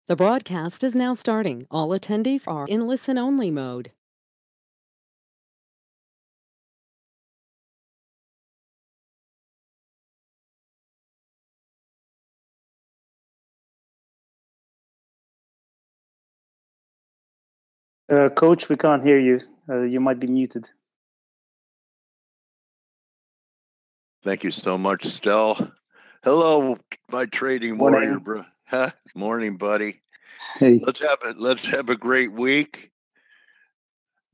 The broadcast is now starting. All attendees are in listen-only mode. Coach, we can't hear you. You might be muted. Thank you so much, Stel. Hello, my trading warrior, bro. Morning, buddy. Hey. Let's have a great week.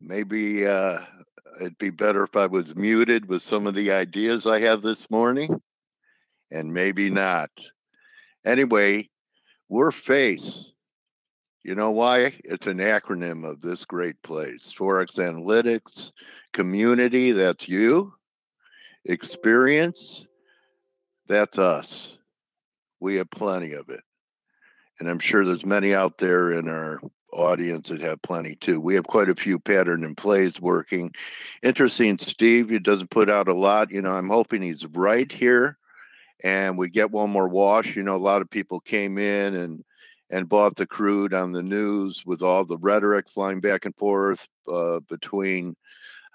Maybe it'd be better if I was muted with some of the ideas I have this morning, and maybe not. Anyway, we're FACE. You know why? It's an acronym of this great place. ForexAnalytix, community, that's you. Experience, that's us. We have plenty of it. And I'm sure there's many out there in our audience that have plenty too. We have quite a few pattern and plays working. Interesting, Steve, he doesn't put out a lot. I'm hoping he's right here and we get one more wash. A lot of people came in and bought the crude on the news with all the rhetoric flying back and forth between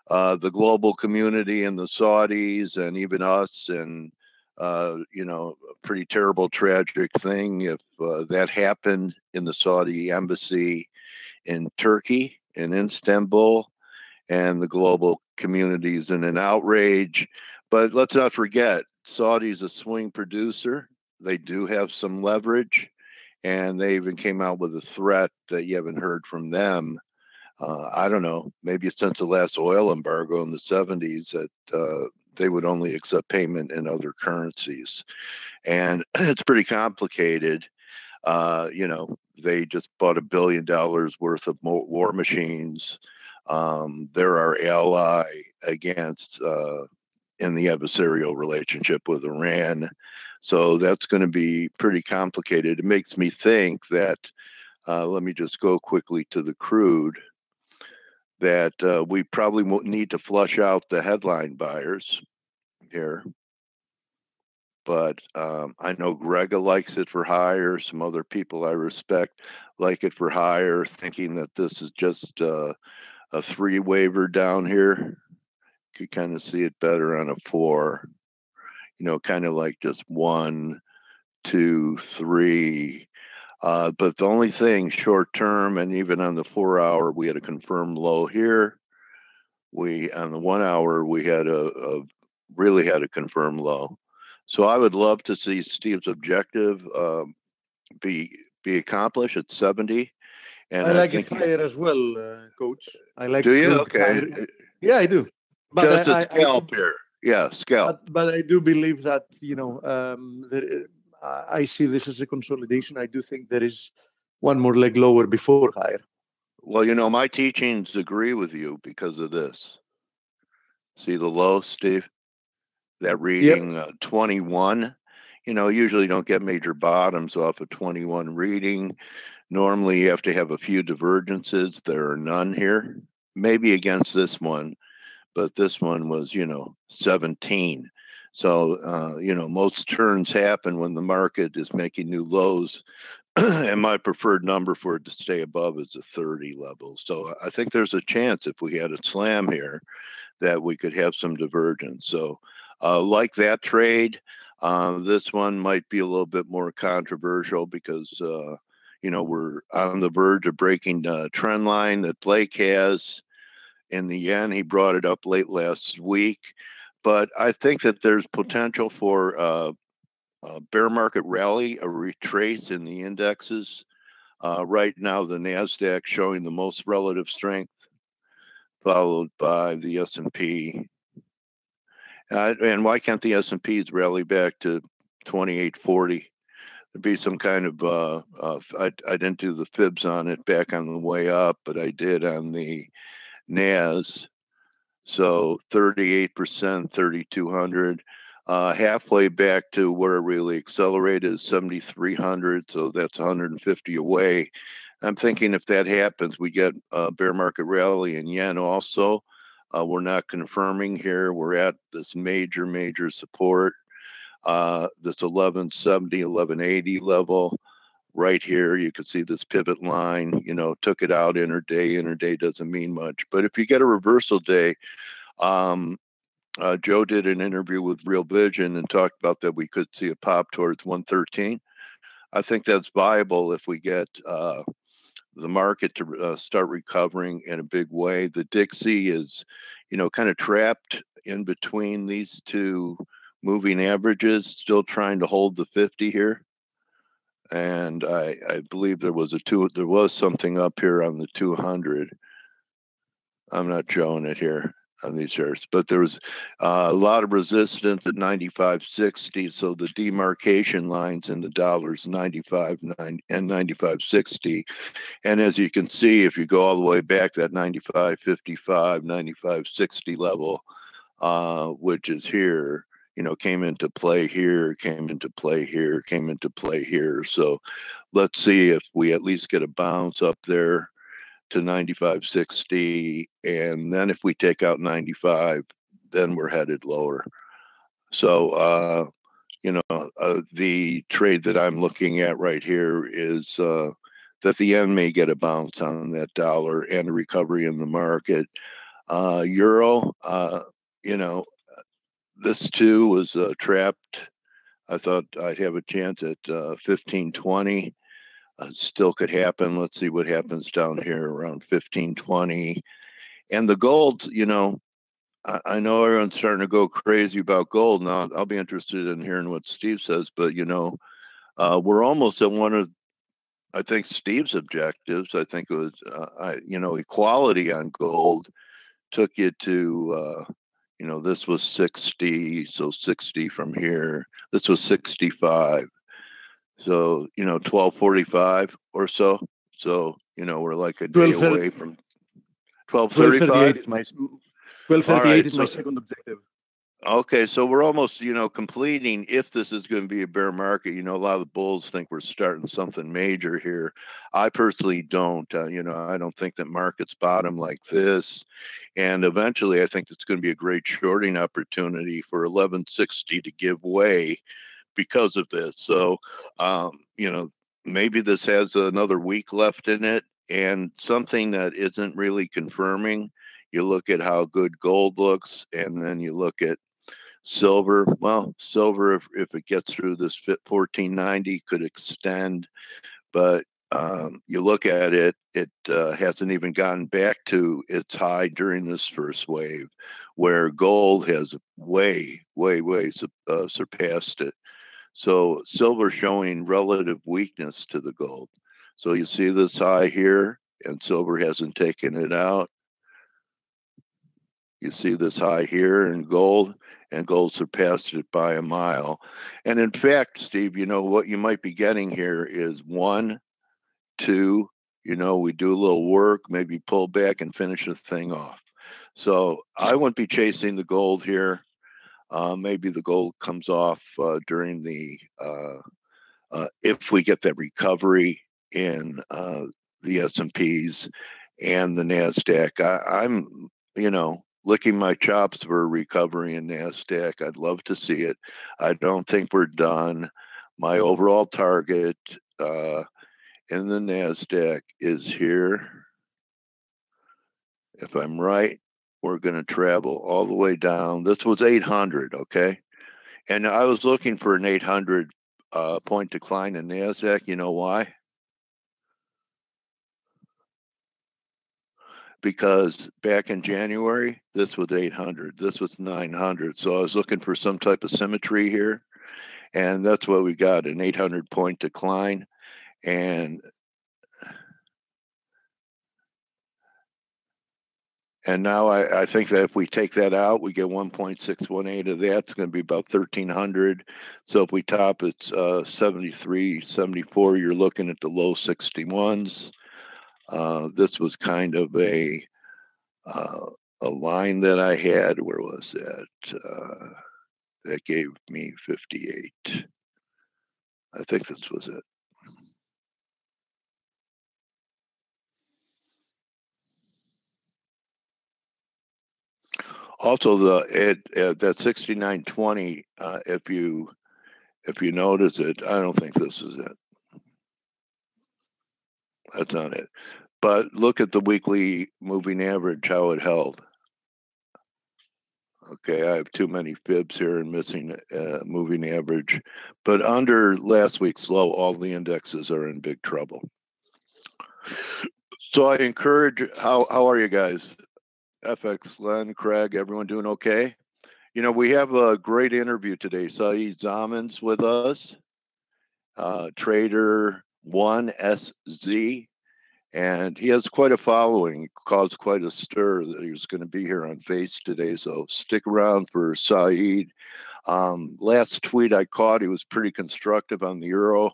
the global community and the Saudis and even us, and a pretty terrible, tragic thing if that happened in the Saudi embassy in Turkey, in Istanbul, and the global community is in an outrage. But let's not forget, Saudi's a swing producer. They do have some leverage, and they even came out with a threat that you haven't heard from them. I don't know, maybe since the last oil embargo in the 70s, that they would only accept payment in other currencies. And it's pretty complicated. They just bought $1 billion worth of war machines. They're our ally against in the adversarial relationship with Iran. So that's going to be pretty complicated. It makes me think that, let me just go quickly to the crude, that we probably won't need to flush out the headline buyers here. But I know Grega likes it for higher. Some other people I respect like it for higher, thinking that this is just a 3 waiver down here. You could kind of see it better on a 4. Kind of like just 1, 2, 3. But the only thing short term, and even on the 4 hour, we had a confirmed low here. On the 1 hour, we had really had a confirmed low. So I would love to see Steve's objective be accomplished at 70. And I like it higher as well, Coach. I like. Do you? Okay. Yeah, I do. But just a scalp here. Yeah, scalp. But I do believe that I see this as a consolidation. I do think there is one more leg lower before higher. Well, my teachings agree with you because of this. See the low, Steve? That reading, yep. 21. Usually don't get major bottoms off a 21 reading. Normally you have to have a few divergences. There are none here. Maybe against this one, but this one was, 17. So, most turns happen when the market is making new lows. And my preferred number for it to stay above is the 30 level. So I think there's a chance if we had a slam here that we could have some divergence. So like that trade, this one might be a little bit more controversial because, we're on the verge of breaking the trend line that Blake has. In the yen, he brought it up late last week. But I think that there's potential for a bear market rally, a retrace in the indexes. Right now, the NASDAQ showing the most relative strength, followed by the S&P. And why can't the S&Ps rally back to 2840? There'd be some kind of, I didn't do the fibs on it back on the way up, but I did on the NAS. So 38%, 3,200. Halfway back to where it really accelerated is 7,300. So that's 150 away. I'm thinking if that happens, we get a bear market rally in yen also. We're not confirming here. We're at this major support, this 1170, 1180 level right here. You could see this pivot line, took it out intraday. Intraday doesn't mean much. But if you get a reversal day, Joe did an interview with Real Vision and talked about that we could see a pop towards 113. I think that's viable if we get the market to start recovering in a big way. The Dixie is, kind of trapped in between these two moving averages, still trying to hold the 50 here. And I believe there was something up here on the 200. I'm not showing it here on these charts, but there was a lot of resistance at 95.60. So the demarcation lines in the dollars 95.9 and 95.60. And as you can see, if you go all the way back, that 95.55, 95.60 level, which is here, came into play here, came into play here, came into play here. So let's see if we at least get a bounce up there to 95.60. And then if we take out 95, then we're headed lower. So, the trade that I'm looking at right here is that the yen may get a bounce on that dollar and a recovery in the market. Euro, this too was trapped. I thought I'd have a chance at 15.20. Still could happen. Let's see what happens down here around 15.20. And the gold, I know everyone's starting to go crazy about gold now. I'll be interested in hearing what Steve says, but we're almost at one of, I think, Steve's objectives. I think it was, equality on gold took you to, this was 60, so 60 from here. This was 65. So, 1245 or so. So, we're like a day away from 1235. 1238 is my second objective. Okay, so we're almost, completing. If this is going to be a bear market, a lot of the bulls think we're starting something major here. I personally don't. I don't think that markets bottom like this. And eventually, I think it's going to be a great shorting opportunity for 1160 to give way because of this. So, maybe this has another week left in it, and something that isn't really confirming. You look at how good gold looks, and then you look at silver. Well, silver, if it gets through this 1490, could extend, but you look at it, it hasn't even gotten back to its high during this first wave, where gold has way surpassed it. So silver showing relative weakness to the gold. So you see this high here, and silver hasn't taken it out. You see this high here in gold, and gold surpassed it by a mile. And in fact, Steve, what you might be getting here is 1, 2, we do a little work, maybe pull back and finish the thing off. So I wouldn't be chasing the gold here. Maybe the gold comes off during the, if we get that recovery in the S&Ps and the NASDAQ. I'm, licking my chops for a recovery in NASDAQ. I'd love to see it. I don't think we're done. My overall target in the NASDAQ is here. If I'm right, we're going to travel all the way down. This was 800, okay? And I was looking for an 800 point decline in NASDAQ. You know why? Because back in January, this was 800. This was 900. So I was looking for some type of symmetry here. And that's what we got, an 800 point decline. And now I think that if we take that out, we get 1.618 of that. It's going to be about 1,300. So if we top, it's 73, 74. You're looking at the low 61s. This was kind of a line that I had. Where was that? That gave me 58. I think this was it. Also, that 69.20. If you notice it, I don't think this is it. that's not it. But look at the weekly moving average, how it held. Okay, I have too many fibs here and missing moving average. But under last week's low, all the indexes are in big trouble. So I encourage, how are you guys? FX, Len, Craig, everyone doing okay? You know, we have a great interview today. Saeed Zaman's with us, Trader 1SZ, and he has quite a following, caused quite a stir that he was going to be here on Face today. So stick around for Saeed. Last tweet I caught, he was pretty constructive on the euro,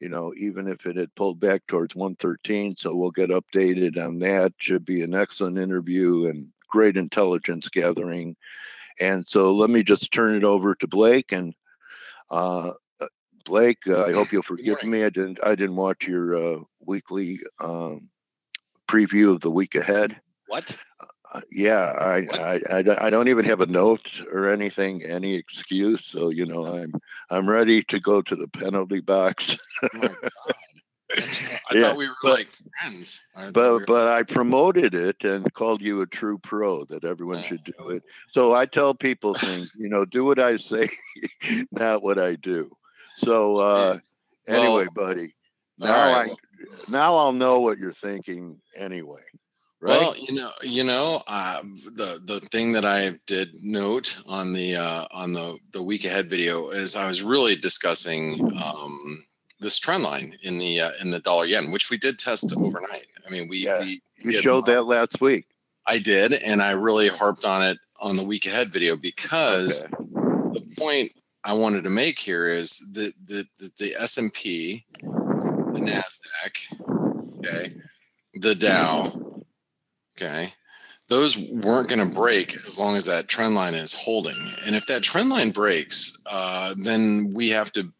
you know, even if it had pulled back towards 113. So we'll get updated on that. Should be an excellent interview and great intelligence gathering. And so let me just turn it over to Blake. And Blake, I hope you'll forgive me. I didn't watch your weekly preview of the week ahead. What? Yeah, I don't even have a note or anything, any excuse. So you know, I'm ready to go to the penalty box. Oh my God. I thought we were like friends. But I promoted it and called you a true pro, that everyone should do it. So I tell people things, you know, do what I say, not what I do. So anyway, buddy, now I'll know what you're thinking anyway. Right? Well, the thing that I did note on the week ahead video is I was really discussing this trend line in the dollar yen, which we did test overnight. I mean, you showed that last week. I did, and I really harped on it on the week ahead video because the point I wanted to make here is that the S&P, the NASDAQ, okay, the Dow, okay, those weren't going to break as long as that trend line is holding. And if that trend line breaks, then we have to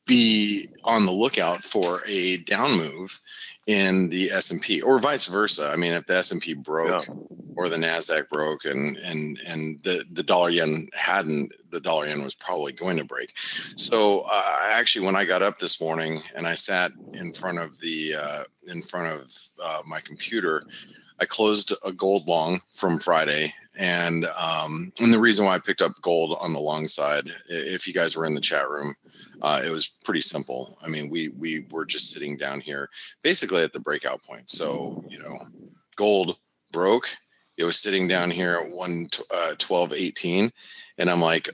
be on the lookout for a down move in the S&P, or vice versa. I mean, if the S&P broke or the NASDAQ broke and the dollar yen hadn't, the dollar yen was probably going to break. So actually, when I got up this morning and I sat in front of my computer, I closed a gold long from Friday. And the reason why I picked up gold on the long side, if you guys were in the chat room, it was pretty simple. I mean, we were just sitting down here basically at the breakout point. So, you know, gold broke. It was sitting down here at 112.18. And I'm like,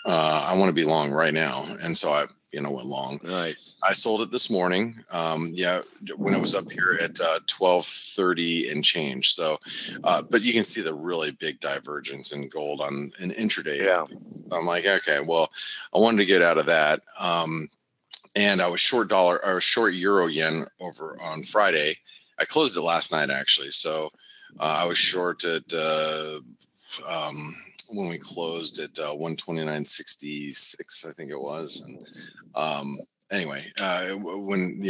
I want to be long right now. And so I, went long. Right. I sold it this morning. When it was up here at 12.30 and change. So, but you can see the really big divergence in gold on an intraday. Yeah. I'm like, okay, well, I wanted to get out of that. And I was short euro yen over on Friday. I closed it last night, actually. So I was short at when we closed at 129.66, I think it was. And anyway, when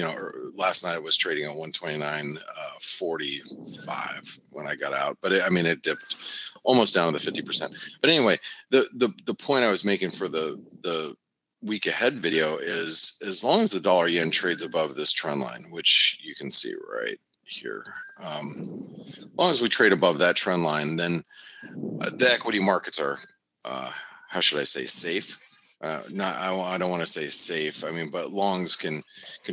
last night it was trading at 129.45 when I got out, but it dipped almost down to the 50%. But anyway, the point I was making for the week ahead video is, as long as the dollar yen trades above this trend line, which you can see right here, as long as we trade above that trend line, then the equity markets are, how should I say, safe. I don't want to say safe. But longs can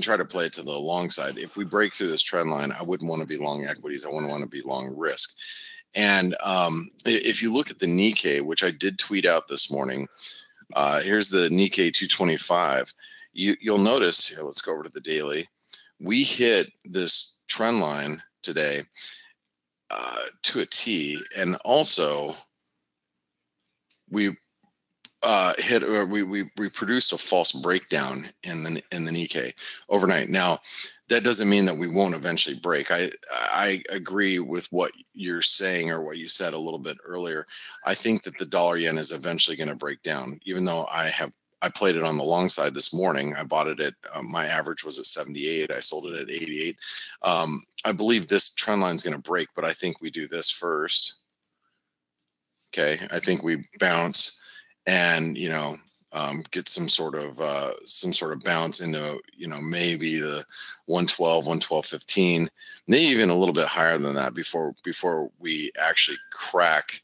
try to play it to the long side. If we break through this trend line, I wouldn't want to be long equities. I wouldn't want to be long risk. And if you look at the Nikkei, which I did tweet out this morning, here's the Nikkei 225. You'll notice here. Let's go over to the daily. We hit this trend line today to a T, and also we produced a false breakdown in the Nikkei overnight. Now, that doesn't mean that we won't eventually break. I agree with what you're saying, or what you said a little bit earlier. I think that the dollar yen is eventually going to break down, even though I played it on the long side this morning. I bought it at my average was at 78. I sold it at 88. I believe this trend line is going to break, but I think we do this first. Okay, I think we bounce and get some sort of bounce into, maybe the 112, 112.15, maybe even a little bit higher than that before we actually crack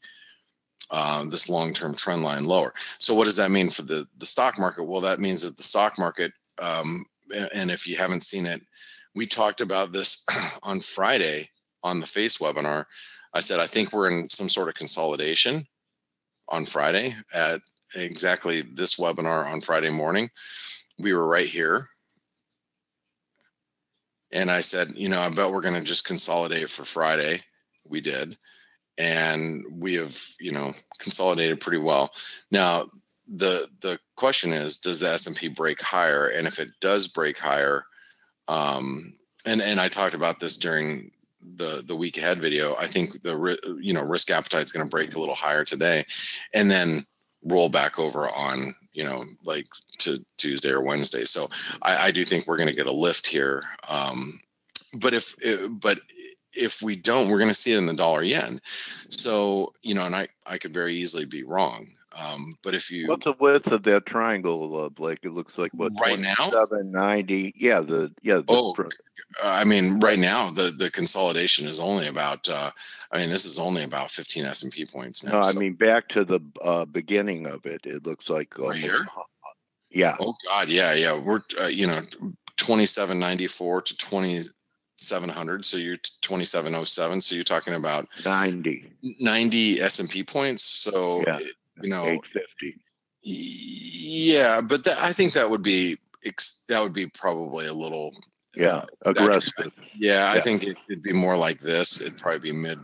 this long-term trend line lower. So what does that mean for the stock market? Well, that means that the stock market, and if you haven't seen it, we talked about this on Friday on the FACE webinar. I said, I think we're in some sort of consolidation on Friday at exactly this webinar on Friday morning. We were right here. And I said, I bet we're going to just consolidate for Friday. We did. And we have, consolidated pretty well. Now, the question is, does the S&P break higher? And if it does break higher, and I talked about this during the week ahead video, I think the risk appetite is going to break a little higher today, and then roll back over on like to Tuesday or Wednesday. So I do think we're going to get a lift here. But if we don't, we're going to see it in the dollar yen. So and I could very easily be wrong. But if you, what's the width of that triangle, Blake? It looks like what, right now, 790. Yeah, I mean, right now the consolidation is only about. This is only about 15 S&P points now. No, I mean back to the beginning of it. It looks like right here. Yeah. Oh God, yeah. We're 2794 to 2700. So you're 2707. So you're talking about 90 S&P points. So yeah. 850. Yeah, but I think that would be probably a little aggressive. Yeah, I think it'd be more like this. It'd probably be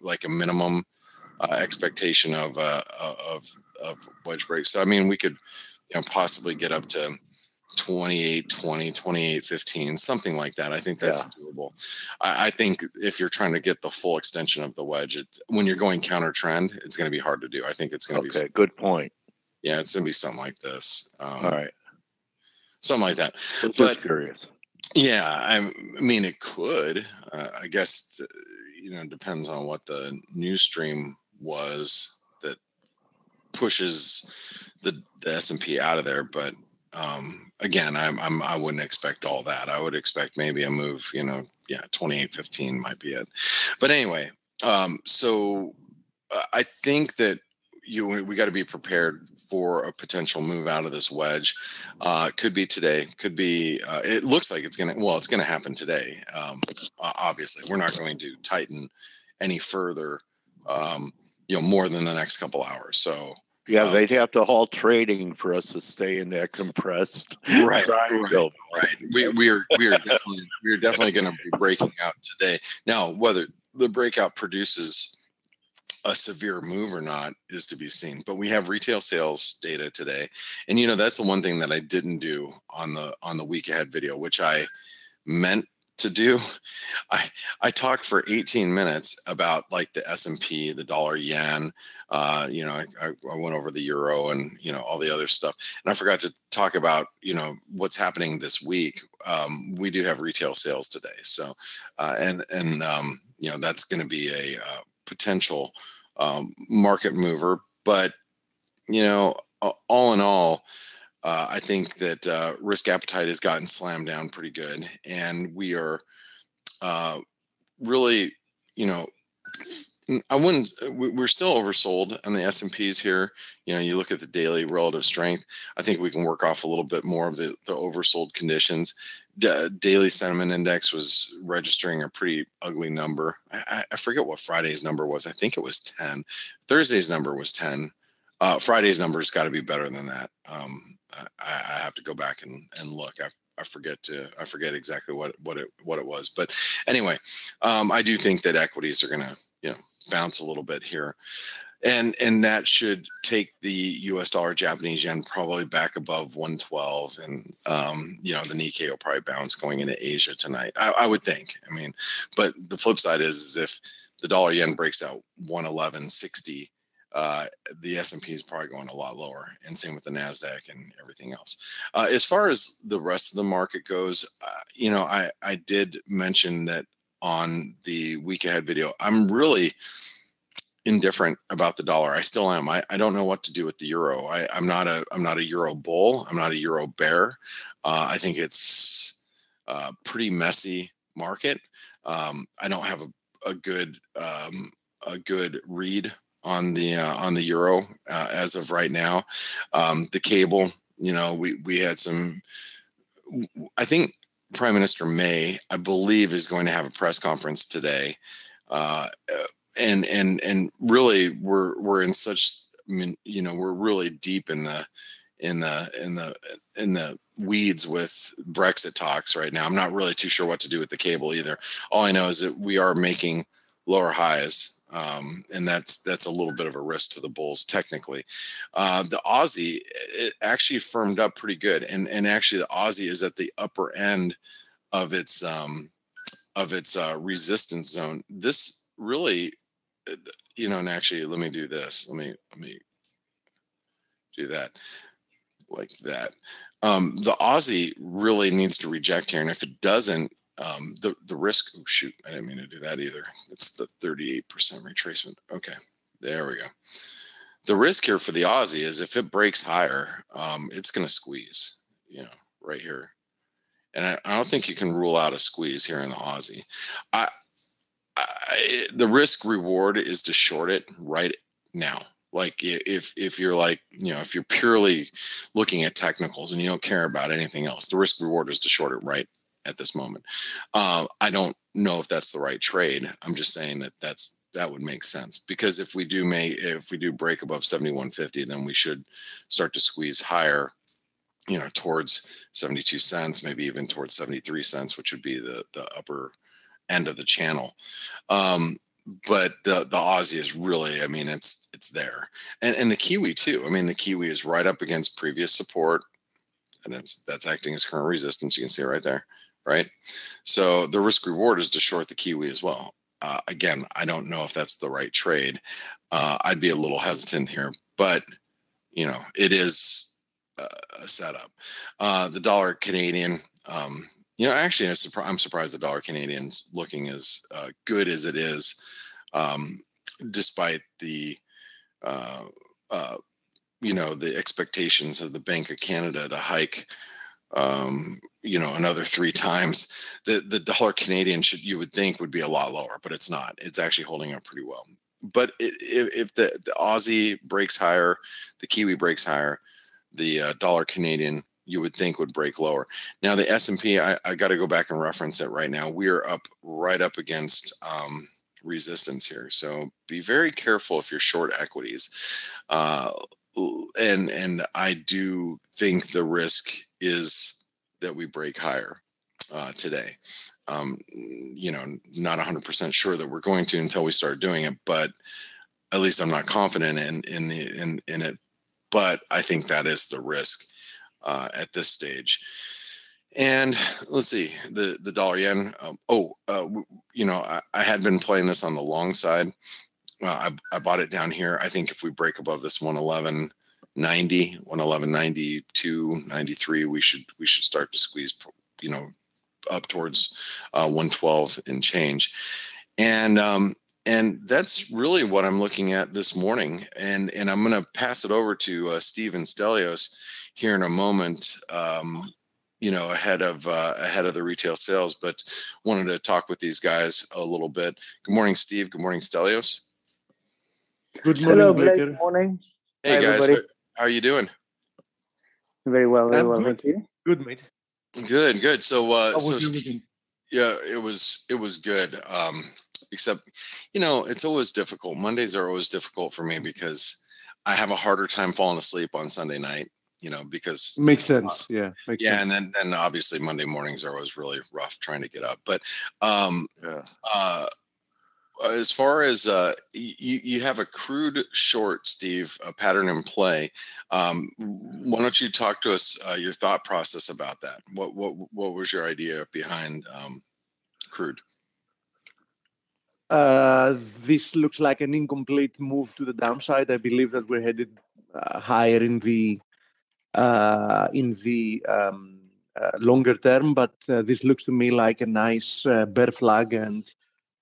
like a minimum expectation of wedge break. So I mean, we could possibly get up to 2820, 2815, something like that. I think that's doable. I think if you're trying to get the full extension of the wedge, when you're going counter trend, it's going to be hard to do. I think it's going to be good point. Yeah, it's going to be something like this. All right, something like that. Just curious. Yeah, I mean, it could. I guess it depends on what the news stream was that pushes the S&P out of there, but. Again, I wouldn't expect all that. I would expect maybe a move, 2815 might be it. But anyway, so I think that we got to be prepared for a potential move out of this wedge. Could be today. Could be. It looks like it's gonna happen today. Obviously, we're not going to tighten any further. More than the next couple hours. So. Yeah, they'd have to halt trading for us to stay in that compressed triangle. Right. We are definitely going to be breaking out today. Now, whether the breakout produces a severe move or not is to be seen. But we have retail sales data today, and that's the one thing that I didn't do on the week ahead video, which I meant to do. I talked for 18 minutes about like the S&P, the dollar yen. I went over the euro and all the other stuff, and I forgot to talk about what's happening this week. We do have retail sales today, so that's going to be a potential market mover. But all in all, I think that risk appetite has gotten slammed down pretty good, and we are really, we're still oversold on the S&Ps here. You look at the daily relative strength. I think we can work off a little bit more of the oversold conditions. Daily sentiment index was registering a pretty ugly number. I forget what Friday's number was. I think it was 10. Thursday's number was 10. Friday's number has got to be better than that. I have to go back and look. I forget exactly what it was, but anyway, I do think that equities are going to bounce a little bit here, and that should take the U.S. dollar Japanese yen probably back above 112, and the Nikkei will probably bounce going into Asia tonight. I would think. I mean, but the flip side is if the dollar yen breaks out 111.60. The S&P is probably going a lot lower, and same with the NASDAQ and everything else. As far as the rest of the market goes, I did mention that on the week ahead video. I'm really, indifferent about the dollar. I still am. I don't know what to do with the euro. I'm not a euro bull. I'm not a euro bear. I think it's a pretty messy market. I don't have a good read on the euro as of right now. The cable, we had some. I think Prime Minister May, I believe, is going to have a press conference today, and really we're in such. I mean, we're really deep in the weeds with Brexit talks right now. I'm not really too sure what to do with the cable either. All I know is that we are making lower highs. And that's a little bit of a risk to the bulls technically. The Aussie, it actually firmed up pretty good, and actually the Aussie is at the upper end of its resistance zone. This really, and actually, let me do this. Let me do that like that. The Aussie really needs to reject here, and if it doesn't, the risk, oh shoot, I didn't mean to do that either. It's the 38% retracement. Okay, there we go. The risk here for the Aussie is if it breaks higher, it's going to squeeze, right here. And I don't think you can rule out a squeeze here in the Aussie. The risk reward is to short it right now. Like if you're if you're purely looking at technicals and you don't care about anything else, the risk reward is to short it right at this moment. I don't know if that's the right trade. I'm just saying that would make sense, because if we do break above 71.50, then we should start to squeeze higher, towards 72 cents, maybe even towards 73 cents, which would be the upper end of the channel. But the Aussie is really, I mean, it's there, and the Kiwi too. I mean, the Kiwi is right up against previous support, and that's acting as current resistance. You can see it right there, right? So the risk reward is to short the Kiwi as well. Again, I don't know if that's the right trade. I'd be a little hesitant here, but it is a setup. The dollar Canadian. Actually, I'm surprised the dollar Canadian's looking as good as it is, despite the the expectations of the Bank of Canada to hike, another 3 times. The dollar Canadian you would think would be a lot lower, but it's not. It's actually holding up pretty well. But if the Aussie breaks higher, the Kiwi breaks higher, the dollar Canadian, you would think, would break lower. Now the S&P, I got to go back and reference it right now. We are right up against resistance here. So be very careful if you're short equities. And I do think the risk is that we break higher today. Not 100% sure that we're going to until we start doing it, but at least I'm not confident in it. But I think that is the risk at this stage. And let's see, the dollar yen. I had been playing this on the long side. I bought it down here. I think if we break above this 111.90, 111.92, 93, we should start to squeeze, up towards 112 and change. And that's really what I'm looking at this morning. And I'm going to pass it over to Steven Stelios here in a moment. Ahead of the retail sales, but wanted to talk with these guys a little bit. Good morning, Steve. Good morning, Stelios. Good morning, Hello, Blake. Good morning. Hey, Hi, guys. everybody. How are you doing? Very well, very well. Good. Thank you. Good, mate. Good. So, Steve, yeah, it was good. Except, it's always difficult. Mondays are always difficult for me because I have a harder time falling asleep on Sunday night. Because makes sense. Makes sense. And then obviously Monday mornings are always really rough trying to get up. But as far as you have a crude short, Steve, a pattern in play. Why don't you talk to us your thought process about that? What was your idea behind crude? This looks like an incomplete move to the downside. I believe that we're headed higher in the longer term, but this looks to me like a nice bear flag, and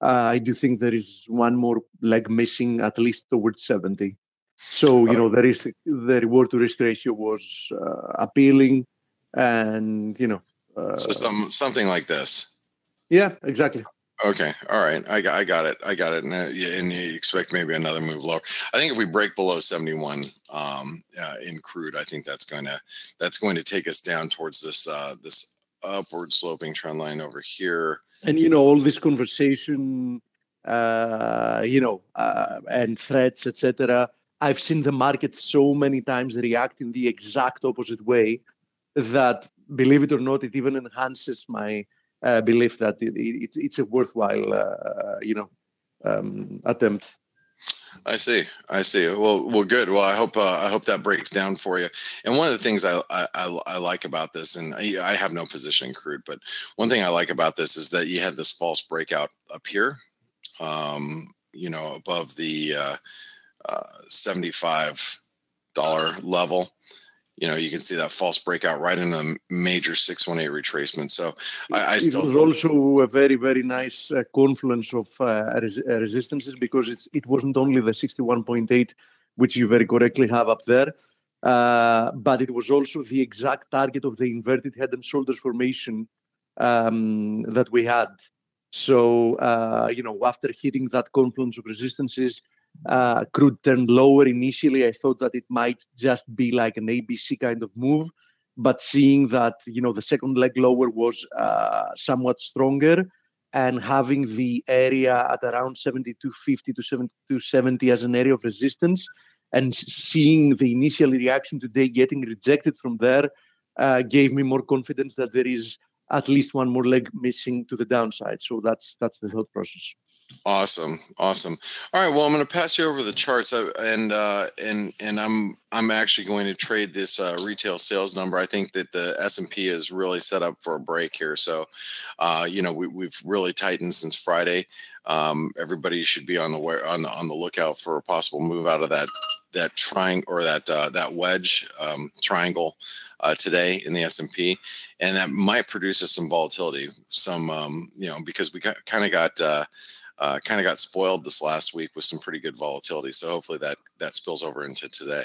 I do think there is one more leg missing, at least towards 70. So, the reward to risk ratio was appealing, and, so something like this. Yeah, exactly. Okay. All right. I got it. And you expect maybe another move lower. I think if we break below 71 in crude, I think that's going to take us down towards this this upward sloping trend line over here. And all this conversation, and threats, etc. I've seen the market so many times react in the exact opposite way that, believe it or not, it even enhances my belief that it's a worthwhile, attempt. I see. Well, good. Well, I hope that breaks down for you. And one of the things I like about this, and I have no position in crude, but one thing I like about this is that you had this false breakout up here, above the $75 level. You can see that false breakout right in the major 618 retracement. So it was also a very, very nice confluence of resistances, because it wasn't only the 61.8, which you very correctly have up there, but it was also the exact target of the inverted head and shoulders formation that we had. So, after hitting that confluence of resistances, crude turned lower initially. I thought that it might just be like an ABC kind of move, but seeing that the second leg lower was somewhat stronger, and having the area at around 72.50 to 72.70 as an area of resistance, and seeing the initial reaction today getting rejected from there, gave me more confidence that there is at least one more leg missing to the downside. So that's the thought process. Awesome. All right. Well, I'm going to pass you over the charts, and I'm actually going to trade this retail sales number. I think that the S&P is really set up for a break here. So, we've really tightened since Friday. Everybody should be on the lookout for a possible move out of that triangle, or that wedge triangle today in the S&P, and that might produce us some volatility. Because we kind of got spoiled this last week with some pretty good volatility. So hopefully that spills over into today.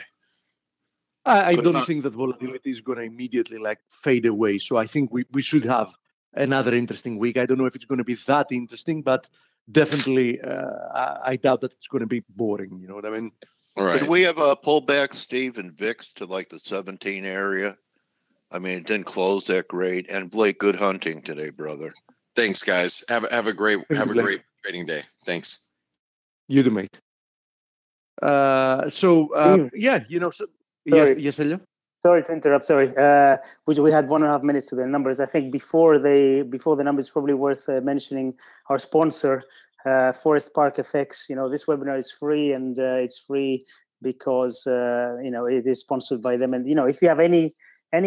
I don't think that volatility is going to immediately fade away. So I think we should have another interesting week. I don't know if it's going to be that interesting, but definitely I doubt that it's going to be boring. You know what I mean? Right. Did we have a pullback, Steve, and VIX to the 17 area? I mean, it didn't close that great. And Blake, good hunting today, brother. Thanks, guys. Have a great trading day. Thanks. You do, mate. Yes, Elio? Sorry to interrupt. Sorry. We had 1.5 minutes to the numbers. I think before the numbers, probably worth mentioning our sponsor, ForexAnalytix. This webinar is free, and it's free because it is sponsored by them. And if you have any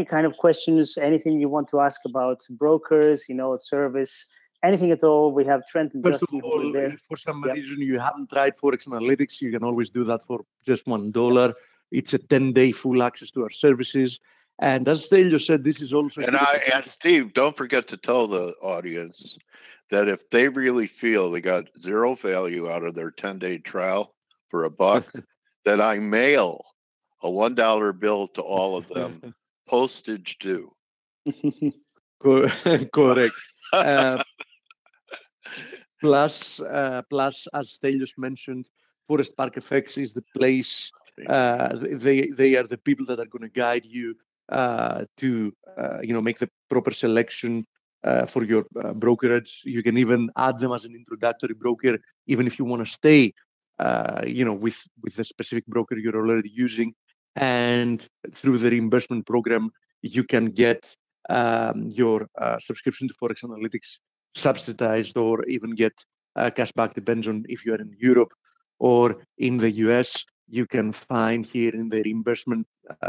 kind of questions, anything you want to ask about brokers, service, anything at all, we have Trent and First Justin of all, there. if for some reason you haven't tried ForexAnalytix, you can always do that for just $1. It's a 10-day full access to our services. And as Stelio said, this is also... And Steve, don't forget to tell the audience that if they really feel they got zero value out of their 10-day trial for $1, that I mail a $1 bill to all of them, postage due. Correct. Plus, as Stelios mentioned, ForexAnalytix is the place. They are the people that are going to guide you to make the proper selection for your brokerage. You can even add them as an introductory broker, even if you want to stay with the specific broker you're already using. And through the reimbursement program, you can get your subscription to ForexAnalytix subsidized, or even get cash back. Depends on if you are in Europe or in the US. You can find here in the reimbursement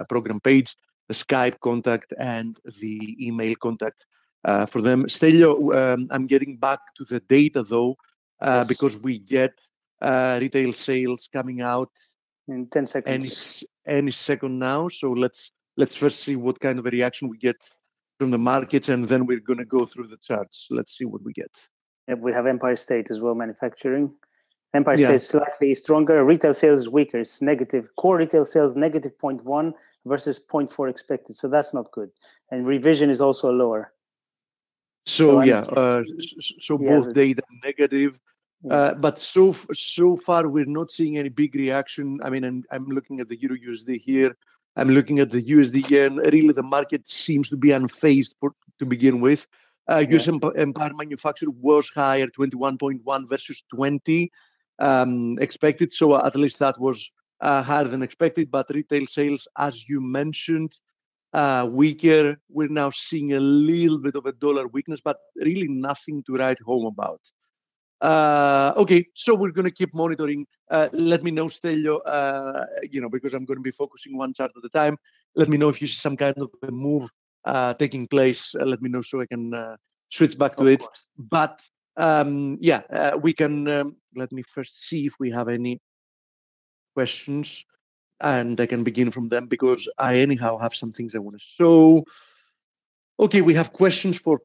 program page the Skype contact and the email contact for them. Stelio, I'm getting back to the data though, Yes. because we get retail sales coming out in 10 seconds. Any second now. So let's first see what kind of a reaction we get from the markets, and then we're going to go through the charts. Let's see what we get. We have Empire State as well, manufacturing. Empire Yeah. State slightly stronger. Retail sales is weaker. It's negative. Core retail sales negative 0.1 versus 0.4 expected. So that's not good. And revision is also lower. So yeah, both data negative. But so far, we're not seeing any big reaction. I mean, I'm looking at the Euro USD here. I'm looking at the USD yen. Really, the market seems to be unfazed to begin with. US Empire Manufacturing was higher, 21.1 versus 20 expected. So at least that was higher than expected. But retail sales, as you mentioned, weaker. We're now seeing a little bit of a dollar weakness, but really nothing to write home about. Okay, so we're going to keep monitoring. Let me know, Stelio, because I'm going to be focusing one chart at a time. Let me know if you see some kind of a move taking place. Let me know so I can switch back to it. Course. But we can. Let me first see if we have any questions, and I can begin from them because I anyhow have some things I want to show. Okay, we have questions for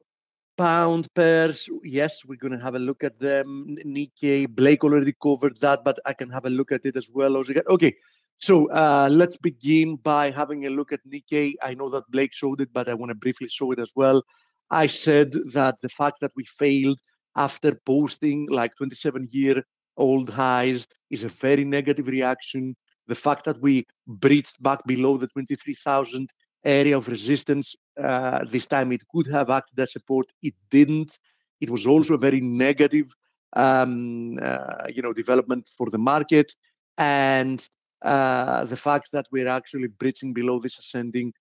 pound pairs. Yes, we're going to have a look at them. Nikkei, Blake already covered that, but I can have a look at it as well. Okay, so let's begin by having a look at Nikkei. I know that Blake showed it, but I want to briefly show it as well. I said that the fact that we failed after posting like 27-year-old highs is a very negative reaction. The fact that we breached back below the 23,000 area of resistance, this time it could have acted as support. It didn't. It was also a very negative, development for the market. And the fact that we're actually breaching below this ascending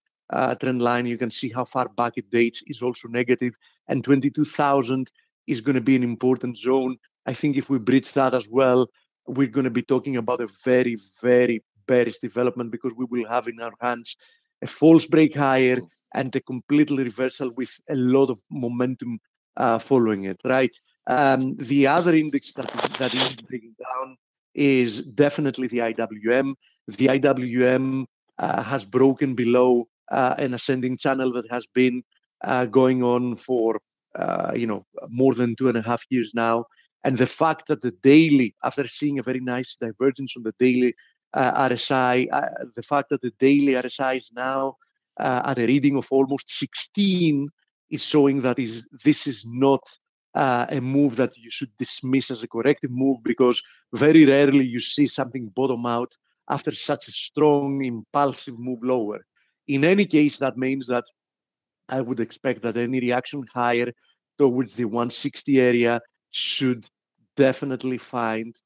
trend line, you can see how far back it dates, is also negative. And 22,000 is going to be an important zone. I think if we breach that as well, we're going to be talking about a very, very bearish development because we will have in our hands a false break higher and a completely reversal with a lot of momentum following it, right? The other index that is breaking down is definitely the IWM. The IWM has broken below an ascending channel that has been going on for more than 2.5 years now. And the fact that the daily, after seeing a very nice divergence on the daily RSI, the fact that the daily RSI is now at a reading of almost 16 is showing that this is not a move that you should dismiss as a corrective move, because very rarely you see something bottom out after such a strong impulsive move lower. In any case, that means that I would expect that any reaction higher towards the 160 area should definitely find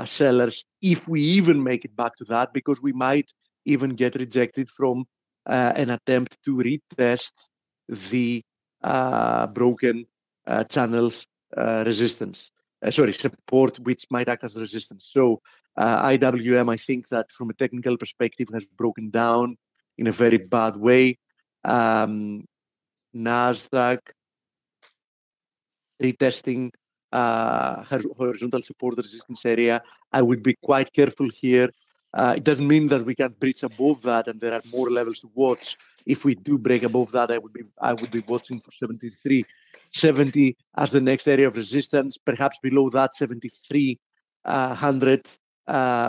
sellers, if we even make it back to that, because we might even get rejected from an attempt to retest the broken channels resistance. Support, which might act as resistance. So IWM, I think that from a technical perspective, has broken down in a very bad way. Nasdaq retesting horizontal support resistance area. I would be quite careful here. It doesn't mean that we can't breach above that and there are more levels to watch. If we do break above that, I would be watching for 73.70 as the next area of resistance. Perhaps below that, 7300,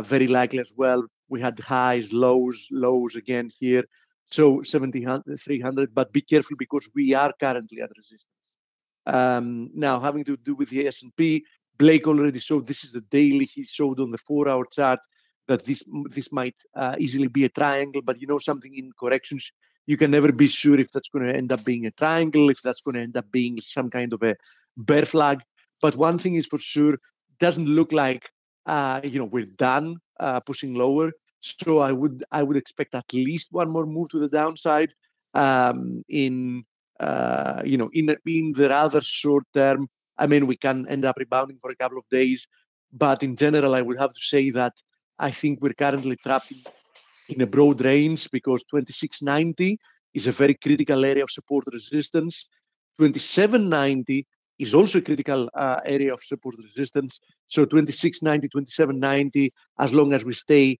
very likely as well. We had highs, lows again here. So 7300, but be careful because we are currently at resistance. Now, having to do with the S&P, Blake already showed this is the daily. He showed on the 4-hour chart that this might easily be a triangle, but something in corrections, you can never be sure if that's going to end up being a triangle, if that's going to end up being some kind of a bear flag. But one thing is for sure, it doesn't look like we're done pushing lower. So I would expect at least one more move to the downside in the rather short term. I mean, we can end up rebounding for a couple of days, but in general, I would have to say that I think we're currently trapped in a broad range because 2690 is a very critical area of support resistance. 2790 is also a critical area of support resistance. So 2690, 2790, as long as we stay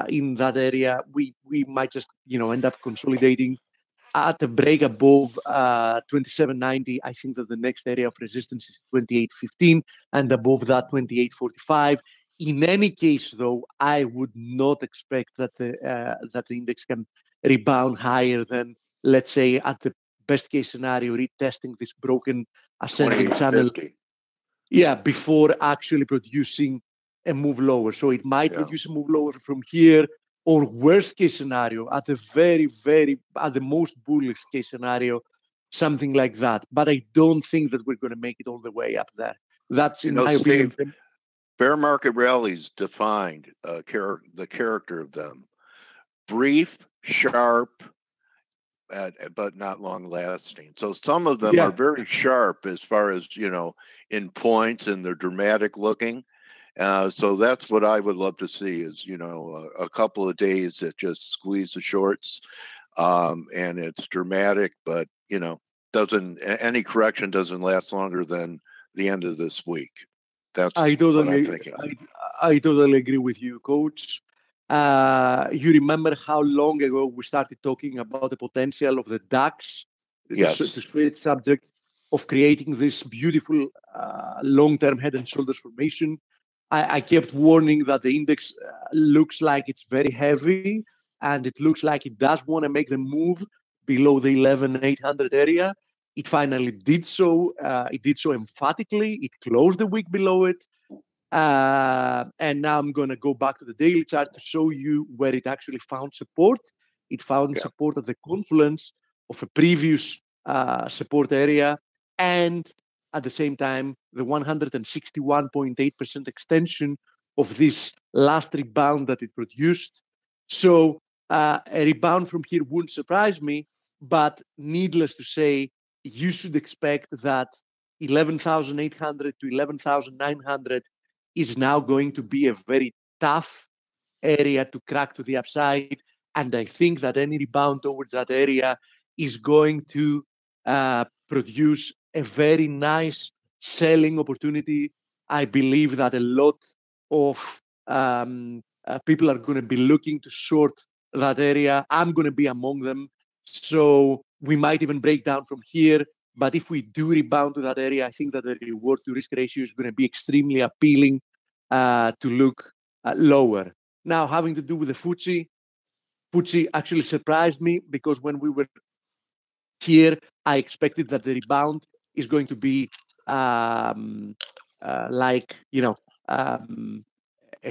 in that area, we might just end up consolidating at a break above 27.90, I think that the next area of resistance is 28.15, and above that 28.45. In any case, though, I would not expect that the index can rebound higher than, let's say, at the best case scenario, retesting this broken ascending channel. Yeah, before actually producing a move lower. So it might produce a move lower from here, or worst case scenario, at the at the most bullish case scenario, something like that. But I don't think that we're going to make it all the way up there. That's, in my opinion. Bear market rallies defined the character of them: brief, sharp, but not long lasting. So some of them are very sharp as far as, in points, and they're dramatic looking. So that's what I would love to see is, a couple of days that just squeeze the shorts, and it's dramatic, but, any correction doesn't last longer than the end of this week. That's what I'm thinking. I totally agree with you, Coach. You remember how long ago we started talking about the potential of the DAX, yes, to switch subject of creating this beautiful long-term head and shoulders formation. I kept warning that the index looks like it's very heavy, and it looks like it does want to make the move below the 11,800 area. It finally did so. It did so emphatically. It closed the week below it. And now I'm going to go back to the daily chart to show you where it actually found support. It found support at the confluence of a previous support area, and at the same time, the 161.8% extension of this last rebound that it produced. So a rebound from here wouldn't surprise me, but needless to say, you should expect that 11,800 to 11,900 is now going to be a very tough area to crack to the upside. And I think that any rebound towards that area is going to produce a very nice selling opportunity. I believe that a lot of people are going to be looking to short that area. I'm going to be among them. So we might even break down from here. But if we do rebound to that area, I think that the reward to risk ratio is going to be extremely appealing to look lower. Now, having to do with the FTSE actually surprised me, because when we were here, I expected that the rebound is going to be a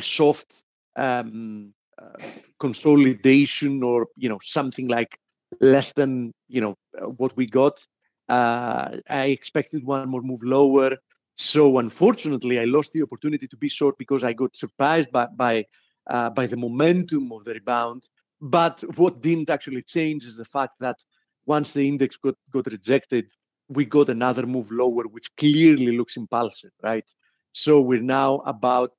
soft consolidation, or something like less than what we got. I expected one more move lower. So unfortunately, I lost the opportunity to be short because I got surprised by the momentum of the rebound. But what didn't actually change is the fact that once the index got rejected, we got another move lower, which clearly looks impulsive, right? So we're now about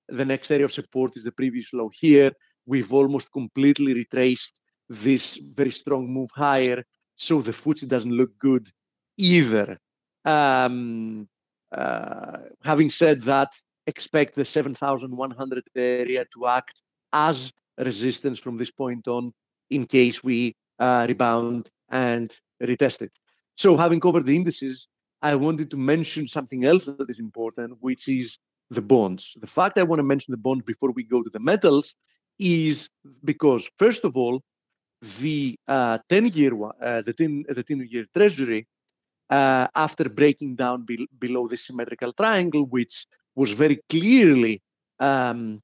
the next area of support is the previous low here. We've almost completely retraced this very strong move higher. So the FTSE doesn't look good either. Having said that, expect the 7,100 area to act as resistance from this point on, in case we rebound and retest it. So having covered the indices, I wanted to mention something else that is important, which is the bonds. The fact I want to mention the bonds before we go to the metals is because, first of all, the 10-year Treasury, after breaking down below the symmetrical triangle, which was very clearly, a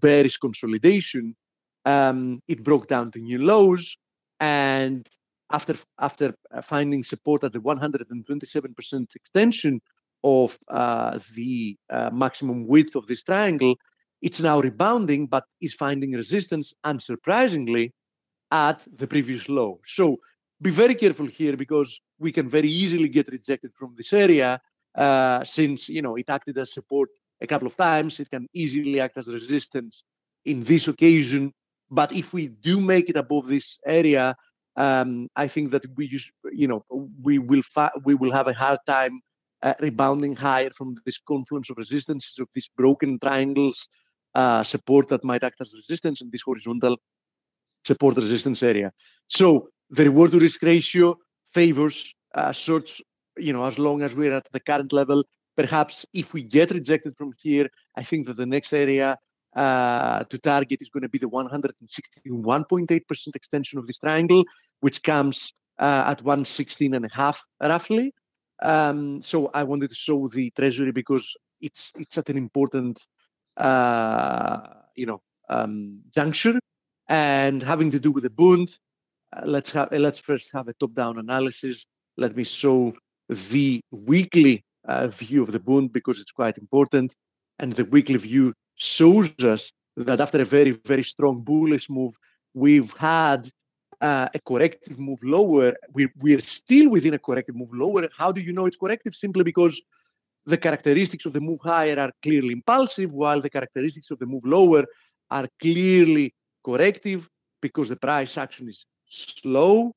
bearish consolidation, it broke down to new lows, and after finding support at the 127% extension of the maximum width of this triangle, it's now rebounding, but is finding resistance, unsurprisingly, at the previous low. So be very careful here, because we can very easily get rejected from this area, since it acted as support a couple of times. It can easily act as resistance in this occasion. But if we do make it above this area, I think that we will have a hard time rebounding higher from this confluence of resistances, of these broken triangles, support that might act as resistance in this horizontal support resistance area. So the reward to risk ratio favors shorts, as long as we're at the current level. Perhaps if we get rejected from here, I think that the next area to target is going to be the 161.8% extension of this triangle, which comes at 116.5 roughly. So I wanted to show the treasury because it's at an important juncture, and having to do with the bond. Let's first have a top-down analysis. Let me show the weekly view of the bond because it's quite important. And the weekly view shows us that after a very, very strong bullish move, we've had a corrective move lower. We're still within a corrective move lower. How do you know it's corrective? Simply because the characteristics of the move higher are clearly impulsive, while the characteristics of the move lower are clearly corrective, because the price action is slow,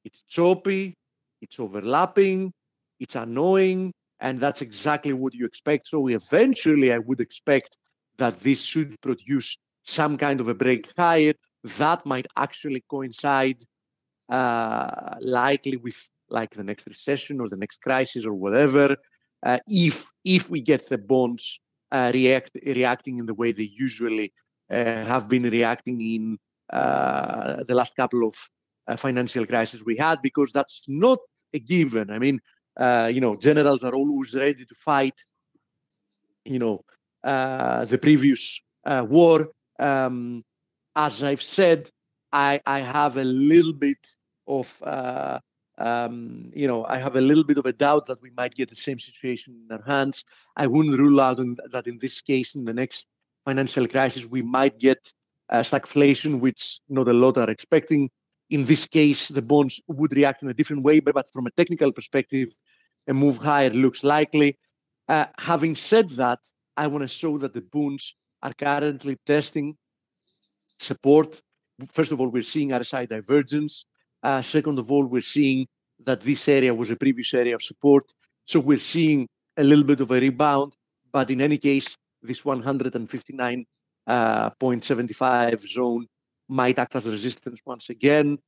it's choppy, it's overlapping, it's annoying, and that's exactly what you expect. So eventually I would expect that this should produce some kind of a break higher that might actually coincide likely with like the next recession or the next crisis or whatever, if we get the bonds reacting in the way they usually have been reacting in the last couple of financial crises we had, because that's not a given. I mean, generals are always ready to fight, the previous war. As I've said, I have a little bit of, I have a little bit of a doubt that we might get the same situation in our hands. I wouldn't rule out that in this case, in the next financial crisis, we might get stagflation, which not a lot are expecting. In this case, the bonds would react in a different way, but from a technical perspective, a move higher looks likely. Having said that, I want to show that the bonds are currently testing support. First of all, we're seeing RSI divergence. Second of all, we're seeing that this area was a previous area of support. So we're seeing a little bit of a rebound, but in any case, this 159.75 zone might act as a resistance once again.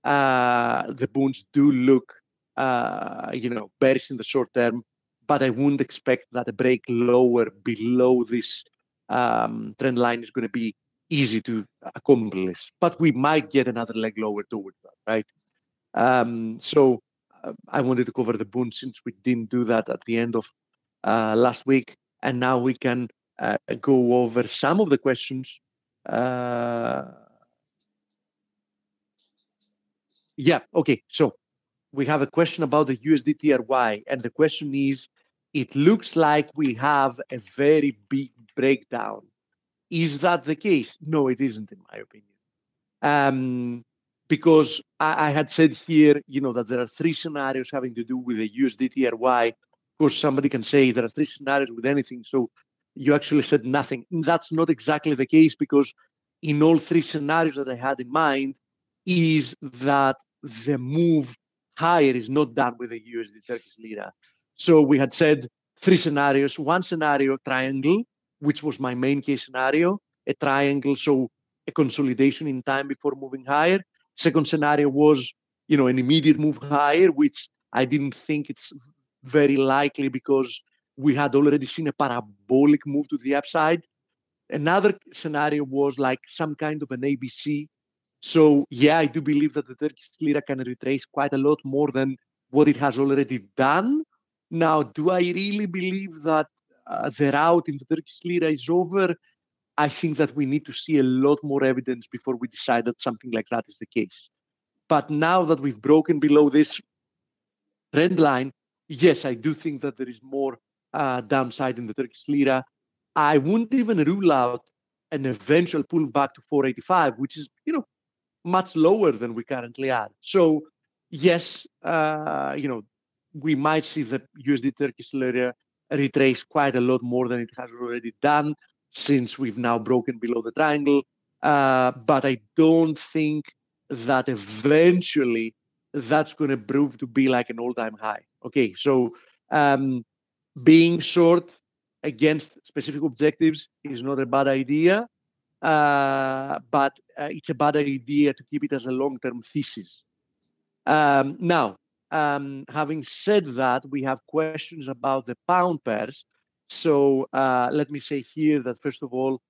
The bonds do look, bearish in the short term, but I wouldn't expect that a break lower below this trend line is going to be easy to accomplish. But we might get another leg lower towards that, right? So I wanted to cover the bond since we didn't do that at the end of last week, and now we can go over some of the questions. Yeah, okay. So we have a question about the USD TRY, and the question is, it looks like we have a very big breakdown. Is that the case? No, it isn't, in my opinion. Because I had said here, that there are three scenarios having to do with the USD TRY. Of course, somebody can say there are three scenarios with anything, so you actually said nothing. That's not exactly the case, because in all three scenarios that I had in mind is that the move higher is not done with the USD Turkish lira. So we had said three scenarios. One scenario, triangle, which was my main case scenario, a triangle, so a consolidation in time before moving higher. Second scenario was, an immediate move higher, which I didn't think it's very likely because we had already seen a parabolic move to the upside. Another scenario was like some kind of an ABC. So yeah, I do believe that the Turkish lira can retrace quite a lot more than what it has already done. Now, do I really believe that the rout in the Turkish lira is over? I think that we need to see a lot more evidence before we decide that something like that is the case. But now that we've broken below this trend line, yes, I do think that there is more downside in the Turkish lira. I wouldn't even rule out an eventual pullback to 485, which is, much lower than we currently are. So yes, we might see the USD Turkish lira retrace quite a lot more than it has already done, since we've now broken below the triangle. But I don't think that eventually that's going to prove to be like an all-time high. Okay, so being short against specific objectives is not a bad idea, but it's a bad idea to keep it as a long-term thesis. Now, having said that, we have questions about the pound pairs. So let me say here that, first of all,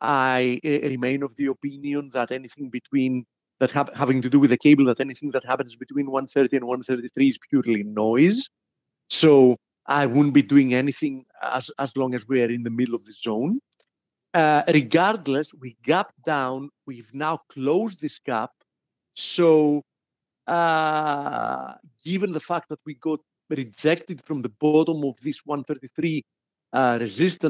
I remain of the opinion that anything between that having to do with the cable, that anything that happens between 130 and 133 is purely noise. So I wouldn't be doing anything as long as we are in the middle of the zone. Regardless, we gap down. We've now closed this gap. So given the fact that we got rejected from the bottom of this 133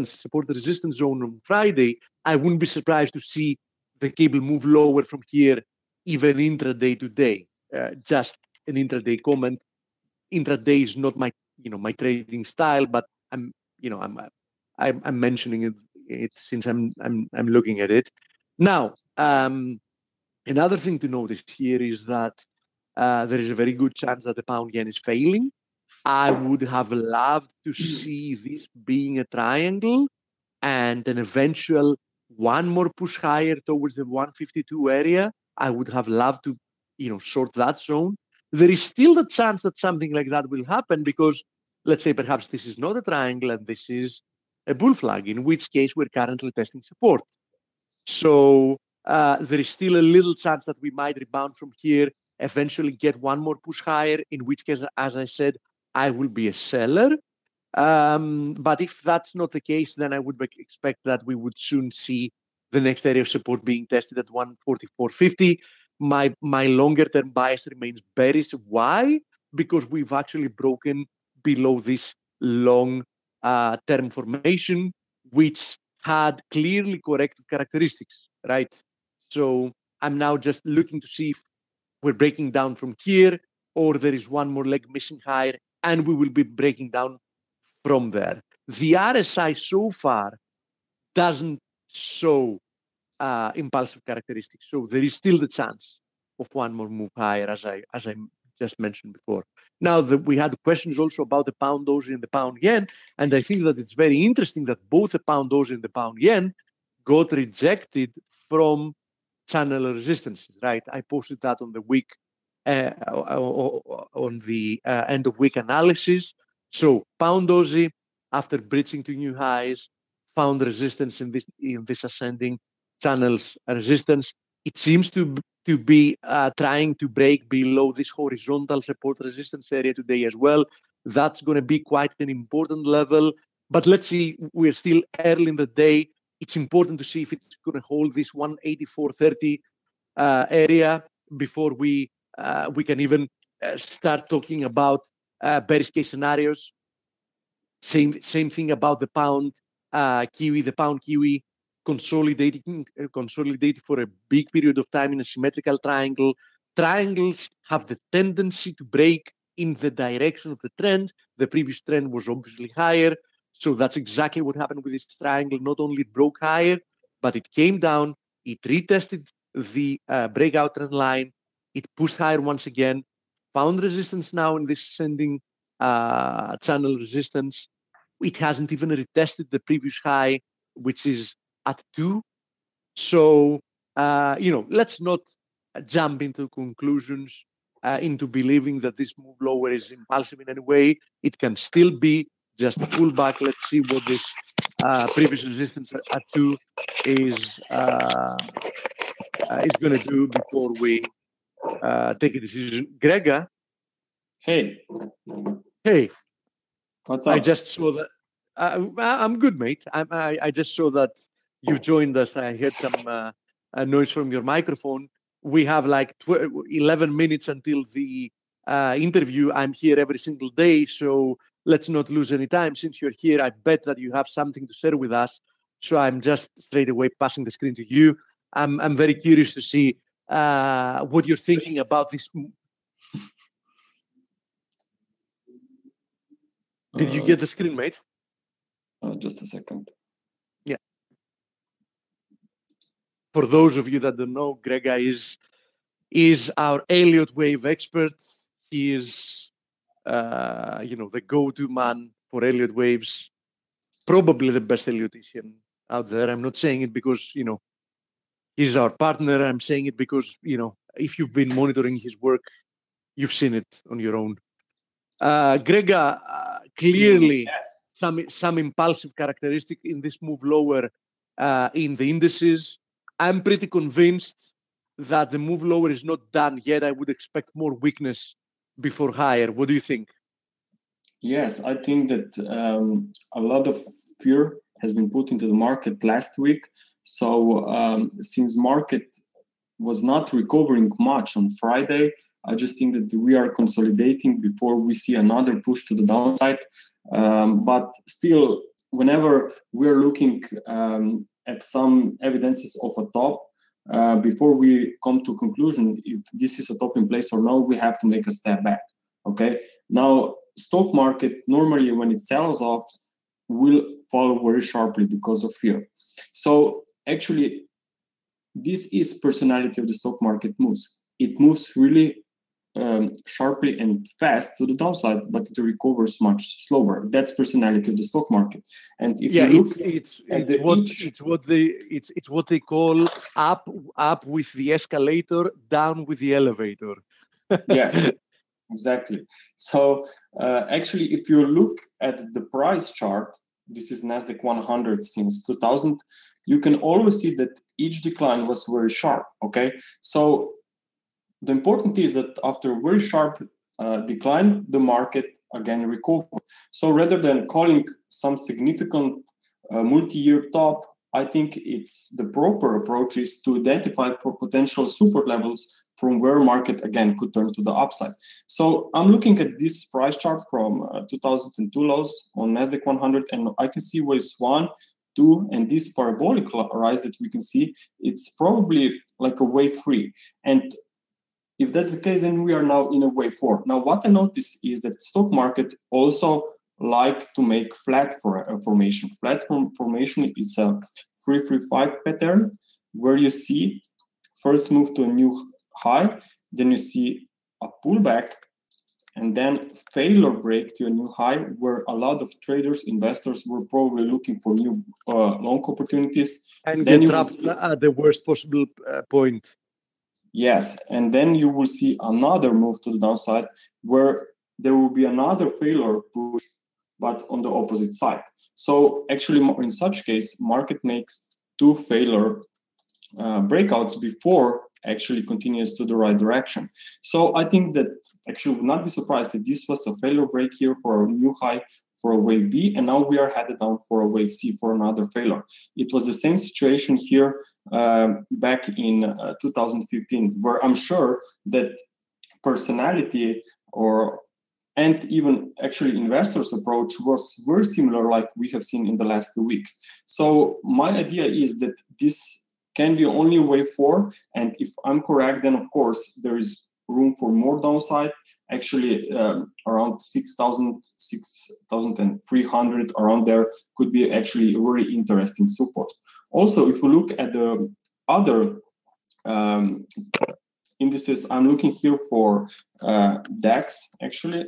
support resistance zone on Friday, I wouldn't be surprised to see the cable move lower from here, even intraday today. Just an intraday comment. Intraday is not my trading style, but I'm mentioning it since I'm looking at it now. Another thing to notice here is that there is a very good chance that the pound yen is failing. I would have loved to see this being a triangle and an eventual one more push higher towards the 152 area. I would have loved to, short that zone. There is still the chance that something like that will happen because, let's say, perhaps this is not a triangle and this is a bull flag, in which case we're currently testing support. So there is still a little chance that we might rebound from here, eventually get one more push higher, in which case, as I said, I will be a seller. But if that's not the case, then I would expect that we would soon see the next area of support being tested at 144.50. My longer term bias remains bearish. Why? Because we've actually broken below this long term formation, which had clearly corrective characteristics, right? So I'm now just looking to see if we're breaking down from here or there is one more leg missing higher and we will be breaking down from there. The RSI so far doesn't show impulsive characteristics, so there is still the chance of one more move higher, as I just mentioned before. Now, we had questions also about the pound Aussie and the pound yen, and I think that it's very interesting that both the pound Aussie and the pound yen got rejected from channel resistances, right? I posted that on the week, on the end of week analysis. So pound Aussie, after breaching to new highs, found resistance in this ascending channel's resistance. It seems to be trying to break below this horizontal support resistance area today as well. That's going to be quite an important level. But let's see, we're still early in the day. It's important to see if it's going to hold this 184.30 area before we can even start talking about bearish case scenarios. Same thing about the pound Kiwi. The pound Kiwi consolidating for a big period of time in a symmetrical triangle. Triangles have the tendency to break in the direction of the trend. The previous trend was obviously higher. So that's exactly what happened with this triangle. Not only it broke higher, but it came down. It retested the breakout trend line. It pushed higher once again, found resistance now in this ascending channel resistance. It hasn't even retested the previous high, which is at 2. So, let's not jump into conclusions, into believing that this move lower is impulsive in any way. It can still be just a pullback. Let's see what this previous resistance at 2 is going to do before we take a decision. Gregor. Hey. Hey. What's up? I just saw that. I'm good, mate. I just saw that you joined us. I heard some noise from your microphone. We have like 11 minutes until the interview. I'm here every single day, so let's not lose any time. Since you're here, I bet that you have something to share with us. So I'm just straight away passing the screen to you. I'm very curious to see what you're thinking about this. Did you get the screen, mate? Just a second. Yeah. For those of you that don't know, Gregor is our Elliott wave expert. He is, the go-to man for Elliott waves. Probably the best Elliottician out there. I'm not saying it because, he's our partner. I'm saying it because, if you've been monitoring his work, you've seen it on your own. Grega, clearly Yes. some impulsive characteristic in this move lower in the indices. I'm pretty convinced that the move lower is not done yet. I would expect more weakness before higher. What do you think? Yes, I think that a lot of fear has been put into the market last week. So since market was not recovering much on Friday, I just think that we are consolidating before we see another push to the downside. But still, whenever we're looking at some evidences of a top, before we come to conclusion if this is a top in place or no, we have to make a step back. Okay. Now, stock market normally when it sells off will fall very sharply because of fear. So actually, this is personality of the stock market moves. It moves really sharply and fast to the downside, but it recovers much slower. That's personality of the stock market. And if you look, it's what they call up with the escalator, down with the elevator. Yes, exactly. So actually, if you look at the price chart, this is Nasdaq 100 since 2000. You can always see that each decline was very sharp. Okay, so the important is that after a very sharp decline, the market again recovered. So rather than calling some significant multi-year top, I think it's the proper approach is to identify potential support levels from where market again could turn to the upside. So I'm looking at this price chart from 2002 lows on Nasdaq 100, and I can see waves 1, 2, and this parabolic rise that we can see, it's probably like a wave 3. And if that's the case, then we are now in a wave 4. Now, what I notice is that stock market also like to make flat formation. Flat formation is a 3-3-5 pattern where you see first move to a new high, then you see a pullback, and then failure break to a new high, where a lot of traders, investors were probably looking for new long opportunities. And then get trapped at the worst possible point. Yes, and then you will see another move to the downside where there will be another failure push, but on the opposite side. So actually, in such case, market makes 2 failure breakouts before actually continues to the right direction. So I think that actually would not be surprised that this was a failure break here for a new high for a wave B, and now we are headed down for a wave C for another failure. It was the same situation here back in 2015, where I'm sure that personality and even actually investors' approach was very similar like we have seen in the last 2 weeks. So my idea is that this can be only wave 4, and if I'm correct, then of course there is room for more downside. Actually, around 6,000, 6,300 around there could be actually a very interesting support. Also, if we look at the other indices, I'm looking here for DAX actually.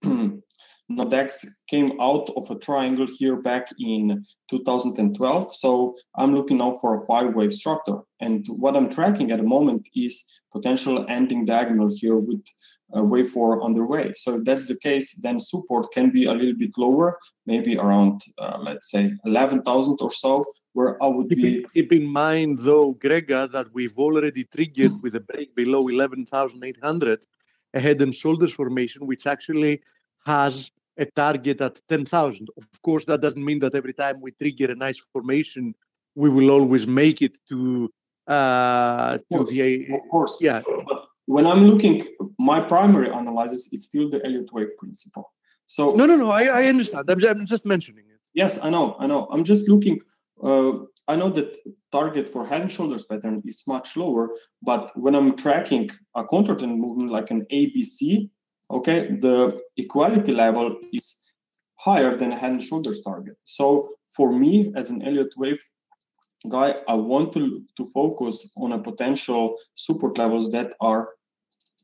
Now, DAX came out of a triangle here back in 2012. So I'm looking now for a 5-wave structure. And what I'm tracking at the moment is potential ending diagonal here with wave 4 underway. So if that's the case, then support can be a little bit lower, maybe around, let's say, 11,000 or so, where I would be... Keep in mind, though, Grega, that we've already triggered with a break below 11,800 a head and shoulders formation, which actually has a target at 10,000. Of course, that doesn't mean that every time we trigger a nice formation, we will always make it to the... Of course. Yeah. But when I'm looking, my primary analysis is still the Elliott wave principle. So No, I understand. I'm just mentioning it. Yes, I know. I'm just looking. I know that target for head and shoulders pattern is much lower, but when I'm tracking a counter-trend movement like an ABC, okay, the equality level is higher than a head and shoulders target. So for me, as an Elliott wave guy, I want to focus on a potential support levels that are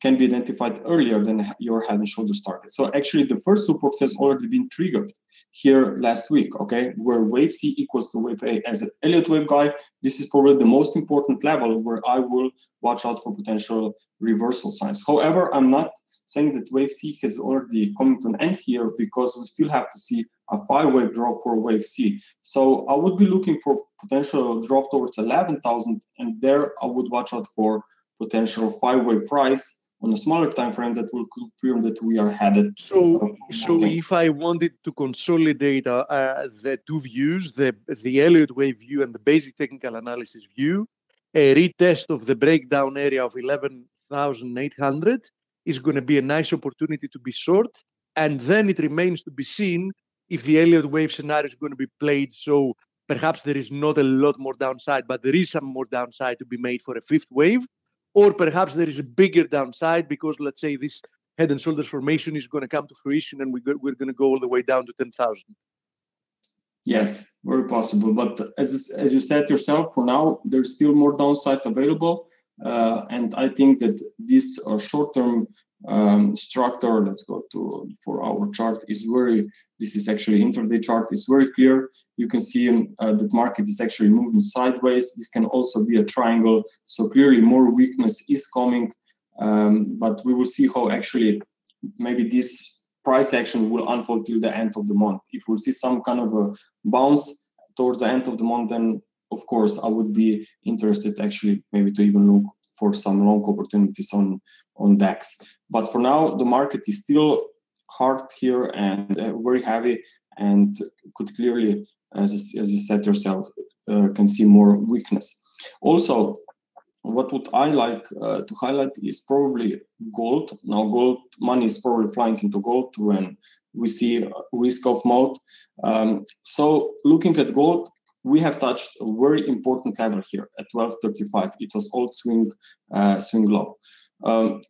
can be identified earlier than your head and shoulders target. So actually the first support has already been triggered here last week, okay, where wave C equals to wave A. As an Elliott wave guy, this is probably the most important level where I will watch out for potential reversal signs. However, I'm not saying that wave C has already come to an end here, because we still have to see a 5-wave drop for wave C. So I would be looking for potential drop towards 11,000, and there I would watch out for potential 5-wave rise on a smaller time frame that will confirm that we are headed. So if I wanted to consolidate the two views, the Elliott wave view and the basic technical analysis view, a retest of the breakdown area of 11,800 is going to be a nice opportunity to be short, and then it remains to be seen if the Elliott wave scenario is going to be played. So perhaps there is not a lot more downside, but there is some more downside to be made for a 5th wave. Or perhaps there is a bigger downside because, let's say, this head and shoulders formation is going to come to fruition and we're going to go all the way down to 10,000. Yes, very possible. But as you said yourself, for now, there's still more downside available. And I think that this short-term structure, let's go to 4-hour chart, this is actually intraday chart, is very clear. You can see that market is actually moving sideways. This can also be a triangle. So clearly more weakness is coming, but we will see how actually maybe this price action will unfold till the end of the month. If we'll see some kind of a bounce towards the end of the month, then of course I would be interested actually maybe to even look for some long opportunities on DAX. But for now, the market is still hard here and very heavy, and could clearly, as you said yourself, can see more weakness. Also, what would I like to highlight is probably gold. Now, gold money is probably flying into gold when we see risk-off mode. So looking at gold, we have touched a very important level here at 1235. It was old swing low.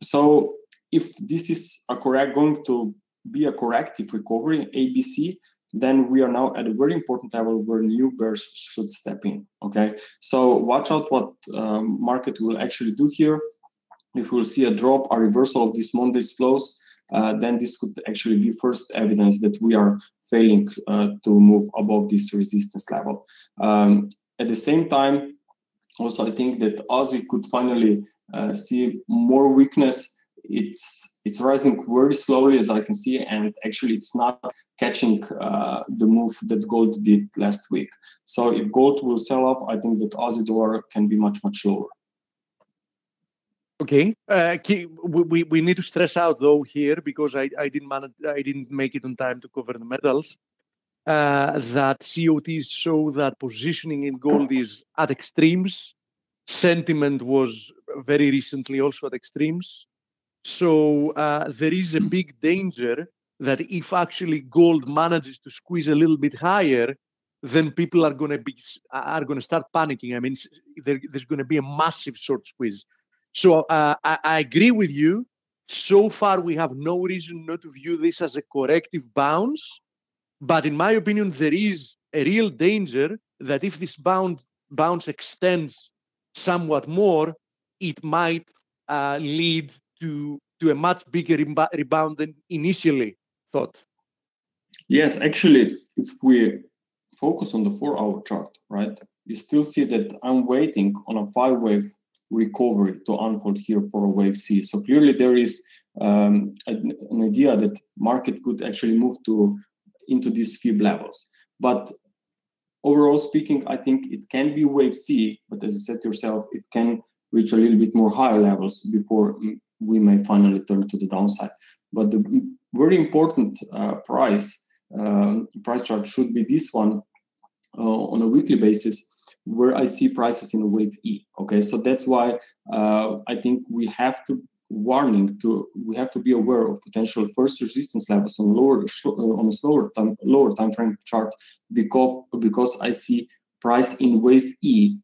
So if this is going to be a corrective recovery, ABC, then we are now at a very important level where new bears should step in. Okay, so watch out what market will actually do here. If we'll see a drop, a reversal of this Monday's flows, then this could actually be first evidence that we are failing to move above this resistance level. At the same time, also I think that Aussie could finally see more weakness. It's rising very slowly, as I can see, and actually it's not catching the move that gold did last week. So if gold will sell off, I think that Aussie dollar can be much lower. Okay, we need to stress out though here, because I didn't make it on time to cover the metals, that COTs show that positioning in gold is at extremes. Sentiment was very recently also at extremes. So there is a big danger that if actually gold manages to squeeze a little bit higher, then people are going to start panicking. I mean, there's going to be a massive short squeeze. So I agree with you. So far, we have no reason not to view this as a corrective bounce. But in my opinion, there is a real danger that if this bounce extends somewhat more, it might lead to a much bigger rebound than initially thought. Yes, actually, if we focus on the 4-hour chart, right, you still see that I'm waiting on a 5-wave recovery to unfold here for a wave C. So clearly there is an idea that market could actually move into these fib levels. But overall speaking, I think it can be wave C, but as you said yourself, it can reach a little bit more higher levels before we may finally turn to the downside. But the very important price chart should be this one on a weekly basis, where I see prices in a wave E. Okay, so that's why I think we have to be aware of potential first resistance levels on a lower time frame chart, because I see price in wave E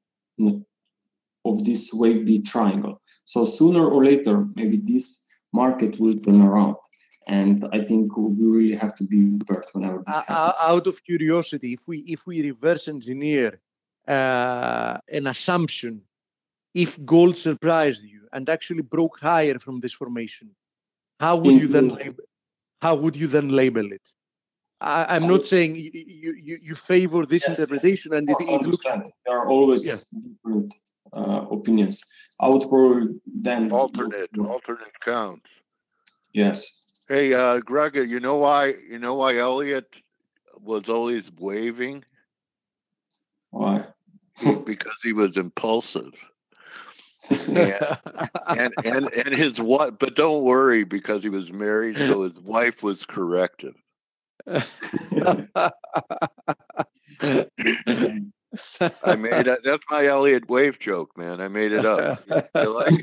of this wave B triangle. So sooner or later, maybe this market will turn around. And I think we really have to be prepared whenever this happens. Out of curiosity, if we reverse engineer an assumption if gold surprised you and actually broke higher from this formation, how would you then label it? I'm not saying you favor this interpretation, and it looks. There are always different opinions. I would probably then alternate counts. Yes. Hey, Greg, you know why Elliot was always waving? Why? Because he was impulsive. and his wife, but don't worry, because he was married, so his wife was corrective. I made it. That's my Elliot wave joke, man. I made it up. You like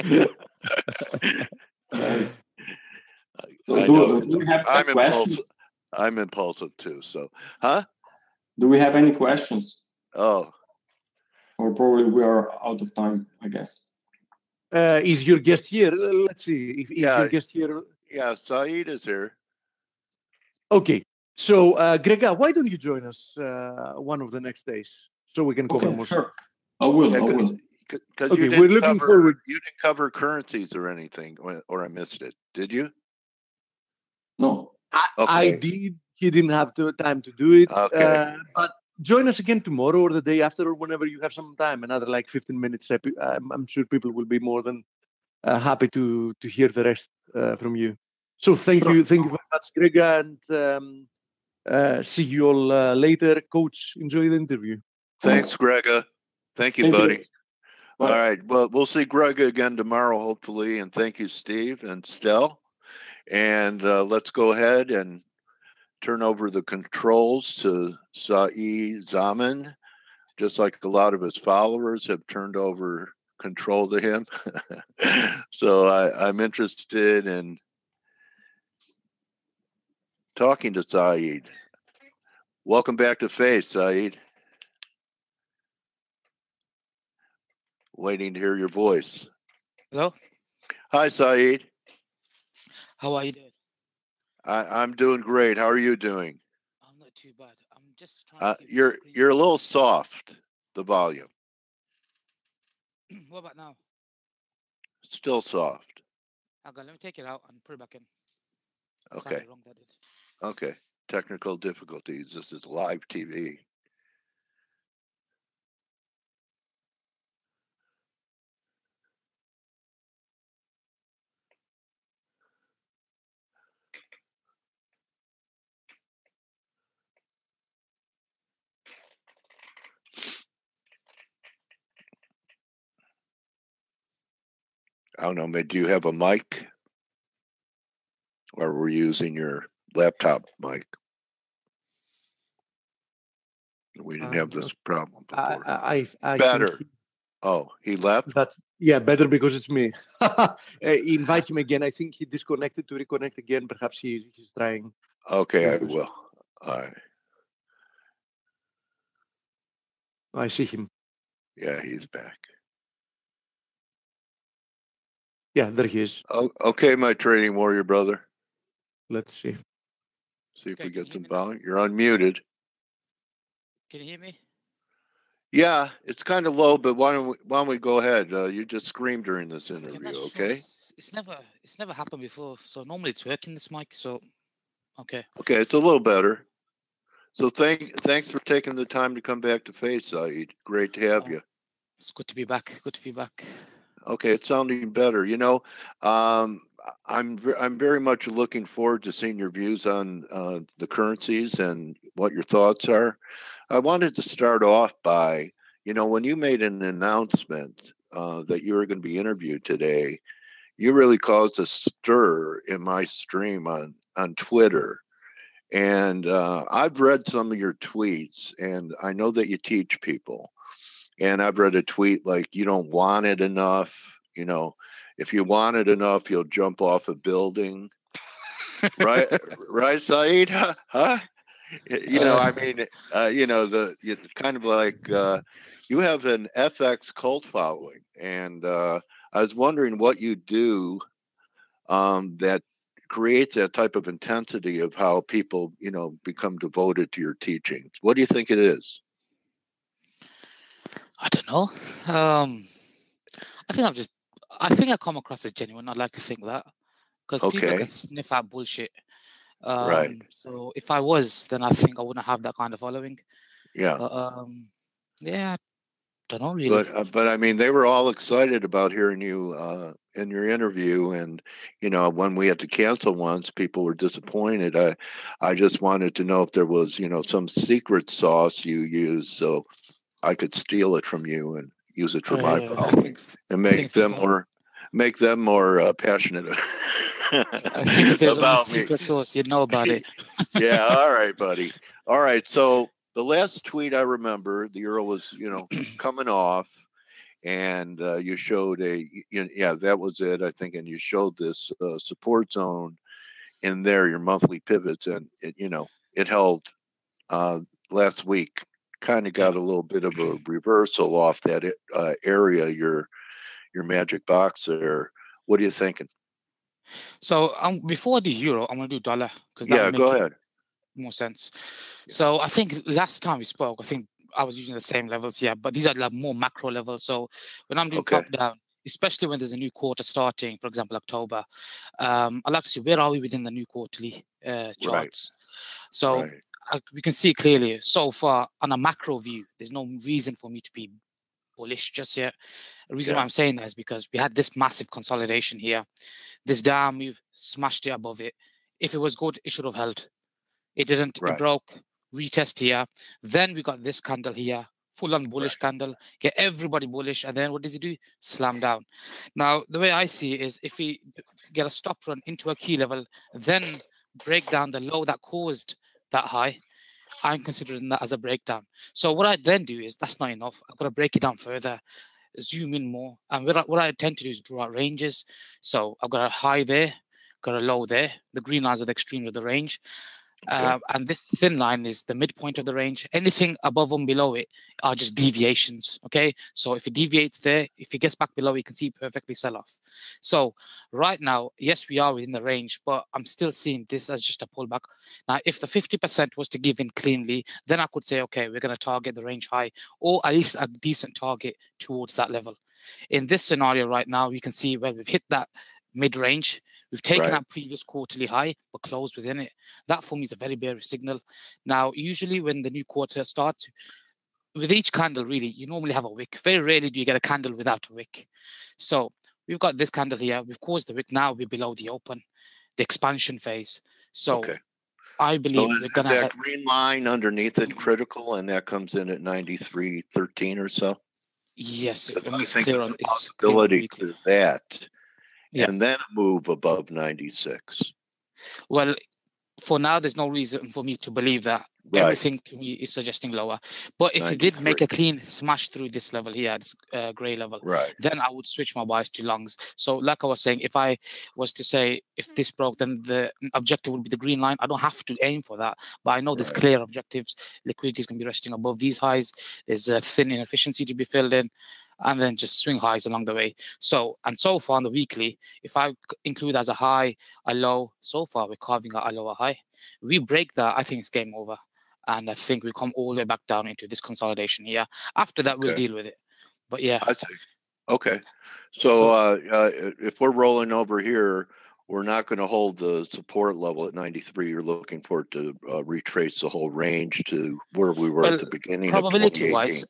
it? Nice. I do we have I'm impulsive too. So, huh? Do we have any questions? Oh. Or probably we are out of time, I guess. Is your guest here? Let's see. Is your guest here? Yeah, Saeed is here. Okay. So, Grega, why don't you join us one of the next days so we can cover more? Sure. I will. Because we're looking forward. You didn't cover currencies or anything, or I missed it. Did you? No. I did. He didn't have time to do it. Okay. But join us again tomorrow or the day after, or whenever you have some time. Another like 15 minutes. I'm sure people will be more than happy to hear the rest from you. So thank you very much, Grega, and see you all later. Coach, enjoy the interview. Thanks, Grega. Thank you, buddy. All right. Well, we'll see Grega again tomorrow, hopefully. And thank you, Steve and Stel. And let's go ahead and turn over the controls to Saeed Zaman, just like a lot of his followers have turned over control to him. So I'm interested in talking to Saeed. Welcome back to Faith, Saeed. Waiting to hear your voice. Hello? Hi, Saeed. How are you doing? I'm doing great. How are you doing? I'm not too bad. I'm just trying to you're a little soft, the volume. What about now? Still soft. Okay, let me take it out and put it back in. Okay. Wrong, that is. Okay. Technical difficulties. This is live TV. I don't know, do you have a mic? Or we're using your laptop mic? We didn't have this problem before. I better. He left? That's better because it's me. Invite him again. I think he disconnected to reconnect again. Perhaps he's trying. Okay, I will. All right. I see him. Yeah, he's back. Yeah, there he is. Oh, okay, my trading warrior brother. Let's see. See if we get some volume. You're unmuted. Can you hear me? Yeah, it's kind of low, but why don't we go ahead? You just screamed during this interview, okay? It's never happened before. So normally it's working, this mic. So okay. Okay, it's a little better. So thanks for taking the time to come back to Faith, Saeed. Great to have you. It's good to be back. Good to be back. Okay, it's sounding better. You know, I'm very much looking forward to seeing your views on the currencies and what your thoughts are. I wanted to start off by, when you made an announcement that you were going to be interviewed today, you really caused a stir in my stream on Twitter. And I've read some of your tweets, and I know that you teach people. And I've read a tweet like, you don't want it enough. If you want it enough, you'll jump off a building. Right, Saeed? Huh? I mean, it's kind of like you have an FX cult following. And I was wondering what you do that creates that type of intensity of how people, become devoted to your teachings. What do you think it is? I don't know. I think I think I come across as genuine. I'd like to think that because people Okay. can sniff out bullshit. Right. So if I was, then I think I wouldn't have that kind of following. Yeah. But yeah, don't know really. But I mean, they were all excited about hearing you in your interview, and when we had to cancel once, people were disappointed. I just wanted to know if there was some secret sauce you use, so I could steal it from you and use it for my I following and I think make them more passionate I think if there's only about me. secret sauce, you'd know about it. Yeah, all right, buddy. All right, so the last tweet I remember, the euro was coming off, and you showed yeah, that was it, I think, and you showed this support zone in there, your monthly pivots, and it held last week. Kind of got a little bit of a reversal off that area, your magic box there. What are you thinking? So before the euro, I'm gonna do dollar because that Yeah, will go make ahead. more sense. So I think last time we spoke, I think I was using the same levels here, but these are like more macro levels. So when I'm doing Okay. top down, especially when there's a new quarter starting, for example, October, I like to see where are we within the new quarterly charts. So we can see clearly so far on a macro view, there's no reason for me to be bullish just yet. The reason why I'm saying that is because we had this massive consolidation here. This down move smashed it above it. If it was good, it should have held. It didn't. It broke. Retest here. Then we got this candle here, full on bullish candle. Get everybody bullish, and then what does it do? Slam down. Now the way I see it is, if we get a stop run into a key level, then break down the low that caused that high, I'm considering that as a breakdown. So what I then do is, that's not enough. I've got to break it down further, zoom in more. And what I tend to do is draw out ranges. So I've got a high there, got a low there. The green lines are the extreme of the range. And this thin line is the midpoint of the range. Anything above and below it are just deviations. Okay, so if it deviates there, if it gets back below, you can see it perfectly sell off. So right now, yes, we are within the range, but I'm still seeing this as just a pullback. Now, if the 50% was to give in cleanly, then I could say, okay, we're going to target the range high, or at least a decent target towards that level. In this scenario right now, you can see where we've hit that mid-range. We've taken our previous quarterly high, but closed within it. That for me is a very bearish signal. Now, usually when the new quarter starts, with each candle, really, you normally have a wick. Very rarely do you get a candle without a wick. So we've got this candle here. We've caused the wick. Now we're below the open, the expansion phase. So I believe we're going to... that green line underneath it critical, and that comes in at 93.13 or so? Yes. I think there's a possibility to that. And then a move above 96. Well, for now, there's no reason for me to believe that. Everything to me is suggesting lower. But if it did make a clean smash through this level here, this gray level, then I would switch my bias to longs. So like I was saying, if I was to say, if this broke, then the objective would be the green line. I don't have to aim for that, but I know there's clear objectives. Liquidity is going to be resting above these highs. There's a thin inefficiency to be filled in, and then just swing highs along the way. So far on the weekly, if I include as a high, a low, so far we're carving out a lower high. We break that, I think it's game over. And I think we come all the way back down into this consolidation here. After that, we'll deal with it. But yeah. I see. Okay. So if we're rolling over here, we're not going to hold the support level at 93. You're looking for it to retrace the whole range to where we were at the beginning of 2018.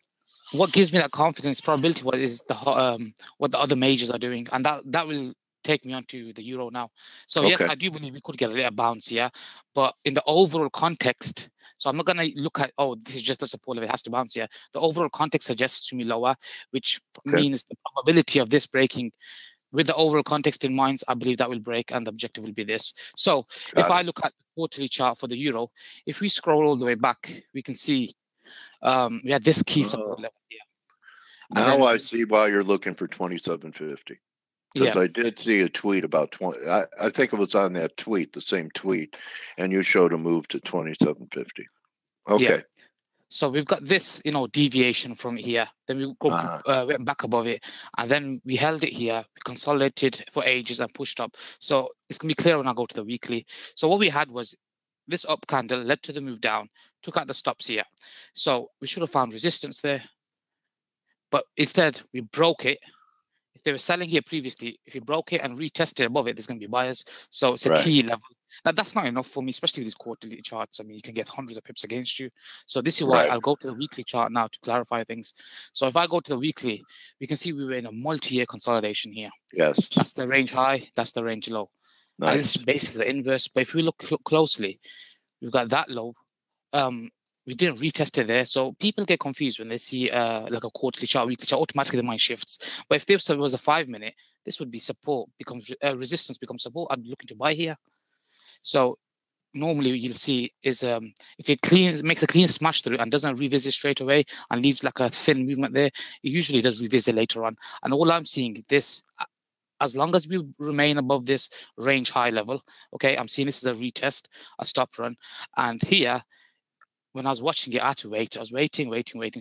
What gives me that confidence, probability-wise, is the what the other majors are doing, and that will take me onto the euro now. So yes, I do believe we could get a little bounce here, but in the overall context, so I'm not going to look at, oh, this is just a support level, it has to bounce here. The overall context suggests to me lower, which means the probability of this breaking, with the overall context in mind, I believe that will break, and the objective will be this. So if I look at the quarterly chart for the euro, if we scroll all the way back, we can see we had this key support level here. Now I see why you're looking for 2750. Because I did see a tweet about 20. I think it was on that tweet, the same tweet, and you showed a move to 2750. Okay. Yeah. So we've got this, deviation from here. Then we went back above it, and then we held it here. We consolidated for ages and pushed up. So it's gonna be clear when I go to the weekly. So what we had was this up candle led to the move down, took out the stops here. So we should have found resistance there. But instead, we broke it. If they were selling here previously, if you broke it and retested above it, there's going to be buyers. So it's a key level. Now, that's not enough for me, especially with these quarterly charts. I mean, you can get hundreds of pips against you. So this is why I'll go to the weekly chart now to clarify things. So if I go to the weekly, we can see we were in a multi-year consolidation here. Yes. That's the range high. That's the range low. Nice. And this is basically the inverse. But if we look closely, we've got that low. We didn't retest it there. So people get confused when they see like a quarterly chart, weekly chart, automatically their mind shifts. But if this was a 5 minute, this would be support, becomes resistance becomes support. I'd be looking to buy here. So normally you'll see is if it makes a clean smash through and doesn't revisit straight away and leaves like a thin movement there, it usually does revisit later on. And all I'm seeing this, as long as we remain above this range high level, okay, I'm seeing this as a retest, a stop run. And here, when I was watching it, I had to wait. I was waiting,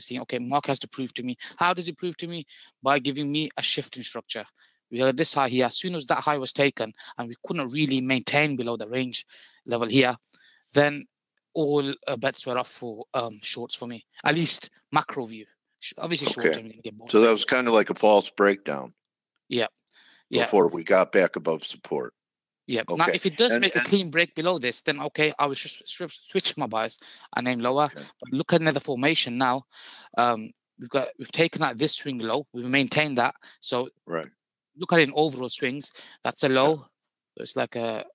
seeing, okay, Mark has to prove to me. How does he prove to me? By giving me a shift in structure. We had this high here. As soon as that high was taken and we couldn't really maintain below the range level here, then all bets were off for shorts for me, at least macro view. Obviously, short term, you can get both. So that was kind of like a false breakdown. Yeah. Before we got back above support. Yeah. Okay. Now, if it does make a clean break below this, then okay, I will switch my bias and aim lower. Okay. But look at the formation now. We've taken out this swing low. We've maintained that. So look at it in overall swings. That's a low. Yeah. It's like a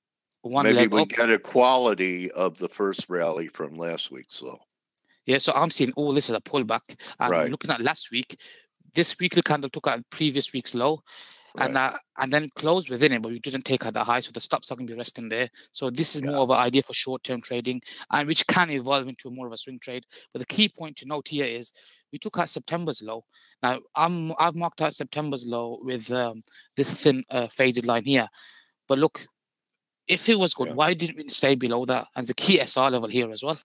one leg up. Maybe we get a quality of the first rally from last week's low. Yeah. So I'm seeing all this as a pullback. And looking at last week, this weekly candle took out previous week's low. And then closed within it, but we didn't take out the high, so the stops are going to be resting there. So this is more of an idea for short-term trading, and which can evolve into more of a swing trade. But the key point to note here is we took out September's low. Now I've marked out September's low with this thin faded line here. But look, if it was good, why didn't we stay below that? And the key SR level here as well.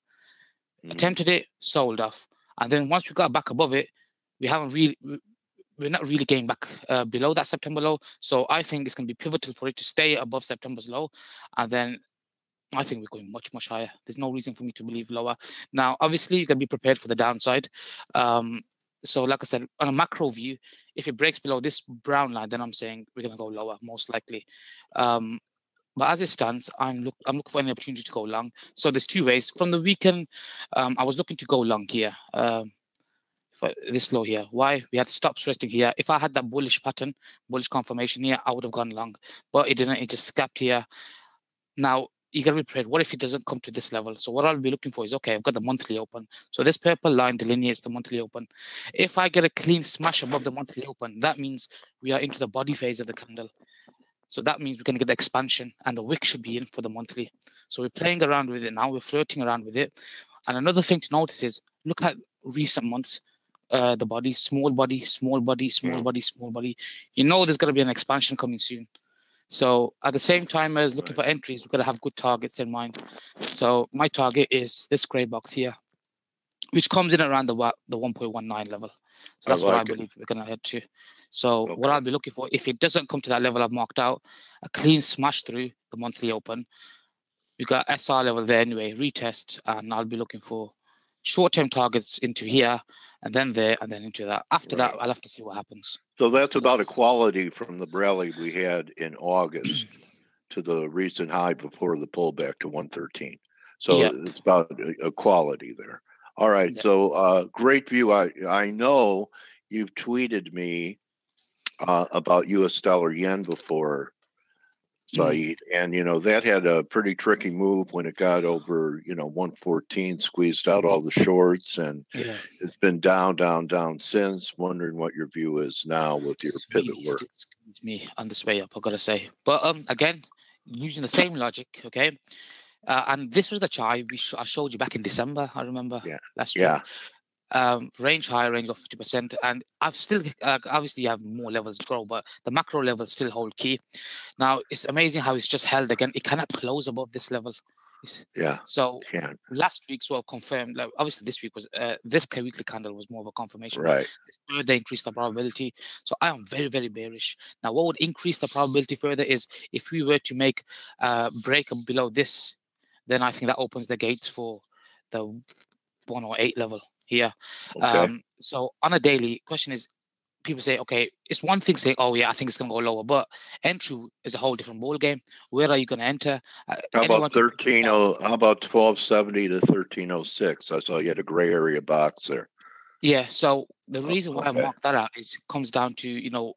Attempted it, sold off, and then once we got back above it, we're not really getting back below that September low. So I think it's going to be pivotal for it to stay above September's low. And then I think we're going much, much higher. There's no reason for me to believe lower. Now, obviously, you can be prepared for the downside. So like I said, on a macro view, if it breaks below this brown line, then I'm saying we're going to go lower, most likely. But as it stands, I'm looking for any opportunity to go long. So there's two ways. From the weekend, I was looking to go long here. This low here. Why? We had stops resting here. If I had that bullish pattern, bullish confirmation here, I would have gone long. But it didn't. It just gapped here. Now, you got to be prepared. What if it doesn't come to this level? So what I'll be looking for is, okay, I've got the monthly open. So this purple line delineates the monthly open. If I get a clean smash above the monthly open, that means we are into the body phase of the candle. So that means we're going to get the expansion, and the wick should be in for the monthly. So we're playing around with it now. We're flirting around with it. And another thing to notice is, look at recent months. The body, small body, small body, small body, small body. You know there's going to be an expansion coming soon. So at the same time as looking for entries, we've got to have good targets in mind. So my target is this gray box here, which comes in around the 1.19 level. So that's what I believe we're going to head to. So what I'll be looking for, if it doesn't come to that level I've marked out, a clean smash through the monthly open. We've got SR level there anyway, retest, and I'll be looking for short-term targets into here, and then there, and then into that. After that, I'll have to see what happens. So that's about equality from the rally we had in August to the recent high before the pullback to 113. So it's about equality there. All right. So great view. I know you've tweeted me about U.S. dollar yen before, Saeed, and that had a pretty tricky move when it got over 114, squeezed out all the shorts, and it's been down since. Wondering what your view is now with your pivot work. Me on this way up, I've got to say. But again, using the same logic, okay. And this was the chart I showed you back in December. I remember last year. Range high, range of 50%, and I've still obviously you have more levels to grow, but the macro levels still hold key. Now it's amazing how it's just held again. It cannot close above this level. So last week sort of confirmed. Like obviously this week was this weekly candle was more of a confirmation. Right. They increased the probability. So I am very, very bearish. Now what would increase the probability further is if we were to make a break below this, then I think that opens the gates for the 108 level here. So on a daily, question is, people say, okay, it's one thing saying, oh yeah, I think it's going to go lower, but entry is a whole different ball game. Where are you going to enter? How about 13? How about 1270 to 1306? I saw you had a gray area box there. Yeah. So the reason why I marked that out is it comes down to, you know,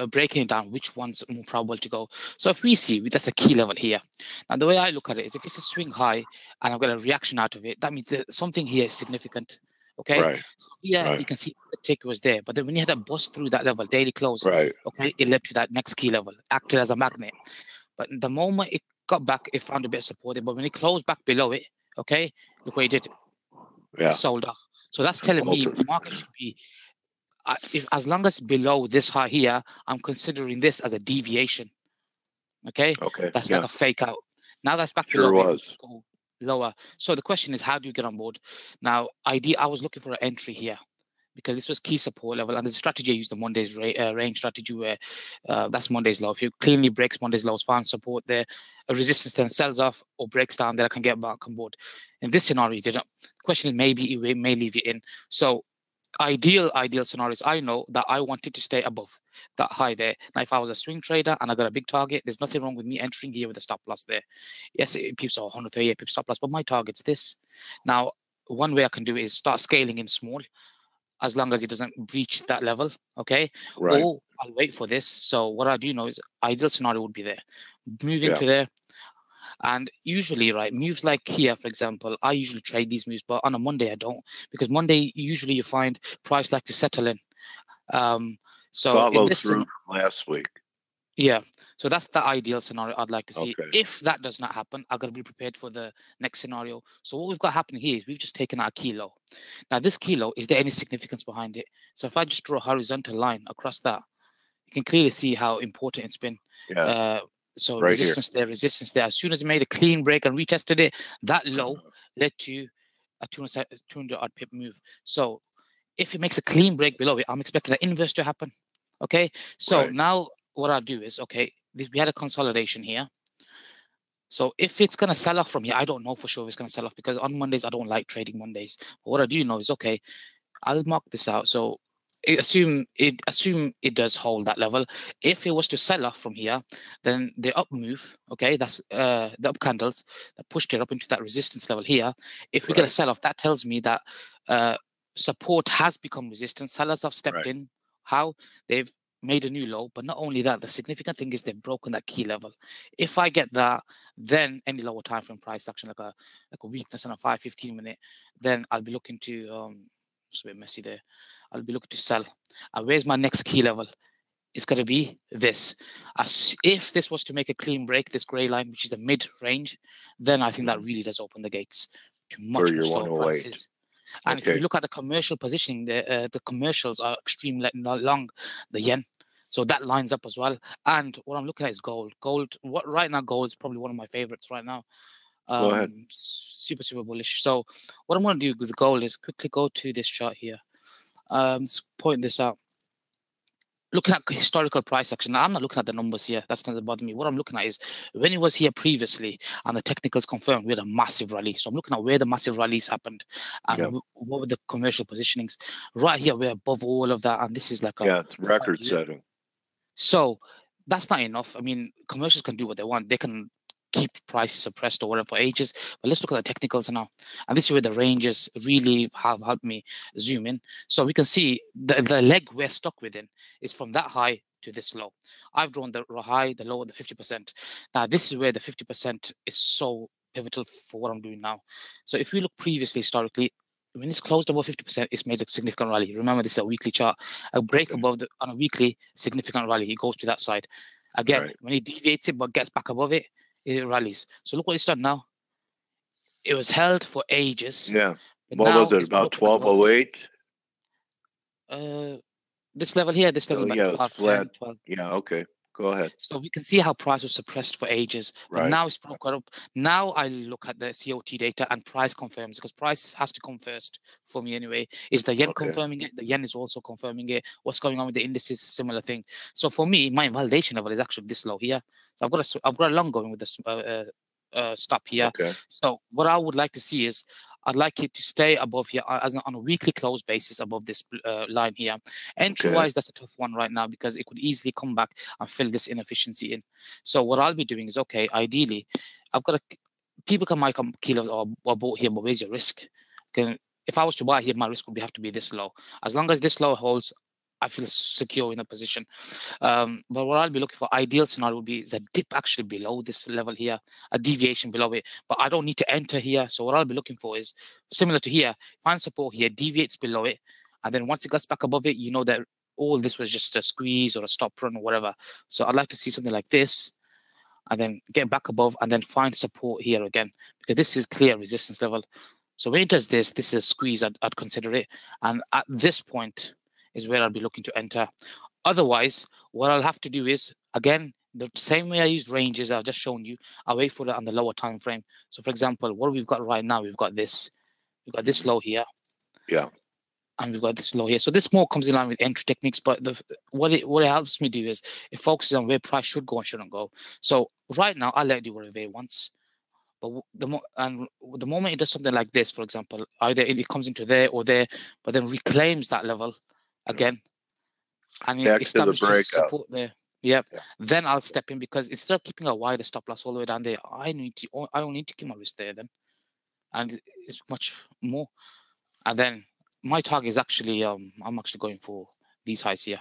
breaking it down, which one's more probable to go. So if we see that's a key level here. Now, the way I look at it is if it's a swing high and I've got a reaction out of it, that means that something here is significant. Okay. Right. So here you can see the tick was there, but then when you had a bust through that level, daily close, right. Okay, it led to that next key level, acted as a magnet. But the moment it got back, it found a bit of support. But when it closed back below it, okay, look what it did. Yeah. It sold off. So that's telling me the market should be, if as long as below this high here, I'm considering this as a deviation. Okay. Okay. That's like a fake out. Now that's back below. Sure was. Lower. So the question is, how do you get on board? Now, I was looking for an entry here because this was key support level, and the strategy I used, the Monday's range strategy, where that's Monday's low. If you cleanly breaks Monday's lows, find support there, a resistance then sells off or breaks down, then I can get back on board. In this scenario, it didn't. The question is, maybe it may leave you in. So ideal scenarios, I know that I wanted to stay above that high there. Now, if I was a swing trader and I got a big target, there's nothing wrong with me entering here with a stop loss there. Yes, people say 138 pips stop loss, but my target's this. Now, one way I can do it is start scaling in small, as long as it doesn't breach that level, okay? Right. Or I'll wait for this. So what I do know is ideal scenario would be there. Move into there. And usually, right, moves like here, for example, I usually trade these moves, but on a Monday I don't, because Monday usually you find price like to settle in. So follow through last week. Yeah, so that's the ideal scenario I'd like to see. If that does not happen, I've got to be prepared for the next scenario. So what we've got happening here is we've just taken out a kilo. Now this kilo, is there any significance behind it? So if I just draw a horizontal line across that, you can clearly see how important it's been. Yeah. So right resistance here. Resistance there. As soon as it made a clean break and retested it, that low led to a 200 odd pip move. So if it makes a clean break below it, I'm expecting the inverse to happen. Okay. So now what I'll do is, okay, we had a consolidation here. So if it's going to sell off from here, I don't know for sure if it's going to sell off, because on Mondays, I don't like trading Mondays. But what I do know is, okay, I'll mark this out. So assume it does hold that level. If it was to sell off from here, then the up move, okay, that's the up candles that pushed it up into that resistance level here. If we get a sell off, that tells me that support has become resistance. Sellers have stepped in. How? They've made a new low. But not only that, the significant thing is they've broken that key level. If I get that, then any lower time frame price action, like a weakness on a 5-15 minute, then I'll be looking to it's a bit messy there. I'll be looking to sell. And where's my next key level? It's going to be this. If this was to make a clean break, this gray line, which is the mid range, then I think that really does open the gates to much lower prices. And if you look at the commercial positioning, the commercials are extremely long, the yen. So that lines up as well. And what I'm looking at is gold. Right now, gold is probably one of my favorites right now. Go ahead. Super bullish. So what I'm going to do with gold is quickly go to this chart here. Let's point this out. Looking at historical price action. Now, I'm not looking at the numbers here. That's not bother me. What I'm looking at is when it was here previously and the technicals confirmed, we had a massive rally. So I'm looking at where the massive rallies happened and what were the commercial positionings. Right here, we're above all of that. And this is like it's record setting. So that's not enough. I mean, commercials can do what they want. They can keep prices suppressed or whatever for ages. But let's look at the technicals now. And this is where the ranges really have helped me zoom in. So we can see the leg we're stuck within is from that high to this low. I've drawn the high, the low, and the 50%. Now, this is where the 50% is so pivotal for what I'm doing now. So if we look previously, historically, when it's closed above 50%, it's made a significant rally. Remember, this is a weekly chart. A break above on a weekly significant rally, it goes to that side. Again, when it deviates it but gets back above it, it rallies. So look what it's done now. It was held for ages. Yeah. What was it, about 1208? This level here, this level about 12, 12. Yeah, okay. Go ahead. So we can see how price was suppressed for ages. But now it's broken up. Now I look at the COT data and price confirms, because price has to come first for me anyway. Is the yen confirming it? The yen is also confirming it. What's going on with the indices? Similar thing. So for me, my validation level is actually this low here. So I've got a long going with this stop here. So what I would like to see is I'd like it to stay above here on a weekly close basis above this line here. Entry-wise, that's a tough one right now because it could easily come back and fill this inefficiency in. So what I'll be doing is, okay, ideally, I've got people might come kilos or bought here, but where's your risk? If I was to buy here, my risk would have to be this low. As long as this low holds, I feel secure in the position. But what I'll be looking for, ideal scenario would be is a dip actually below this level here, a deviation below it. But I don't need to enter here. So what I'll be looking for is similar to here, find support here, deviates below it. And then once it gets back above it, you know that all this was just a squeeze or a stop run or whatever. So I'd like to see something like this and then get back above and then find support here again, because this is clear resistance level. So when it does this, this is a squeeze, I'd consider it. And at this point is where I'll be looking to enter. Otherwise, what I'll have to do is, again, the same way I use ranges I've just shown you, I'll wait for it on the lower time frame. So for example, what we've got right now, we've got this low here. Yeah. And we've got this low here. So this more comes in line with entry techniques, but what it helps me do is it focuses on where price should go and shouldn't go. So right now, I'll let it do whatever it wants. But the moment it does something like this, for example, either it comes into there or there, but then reclaims that level again, and back it to the breakout support there. Yep. Yeah. Then I'll step in, because instead of keeping a wider stop loss all the way down there, I don't need to keep my risk there then, and it's much more. And then my target is actually I'm actually going for these highs here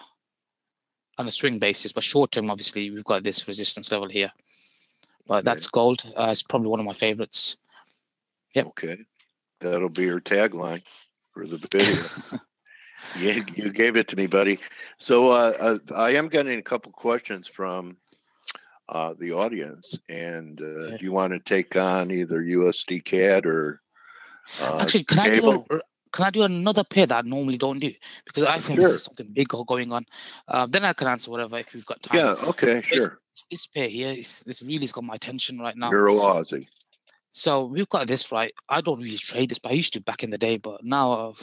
on a swing basis, but short term, obviously, we've got this resistance level here. But that's gold. It's probably one of my favorites. Yep. Okay. That'll be your tagline for the video. You gave it to me, buddy. So I am getting a couple questions from the audience. And do you want to take on either USD CAD or actually, can I do another pair that I normally don't do? Because I think there's something big going on. Then I can answer whatever if you've got time. Yeah, okay, sure. This pair here, this really has got my attention right now. Euro Aussie. So we've got this, right? I don't really trade this, but I used to back in the day. But now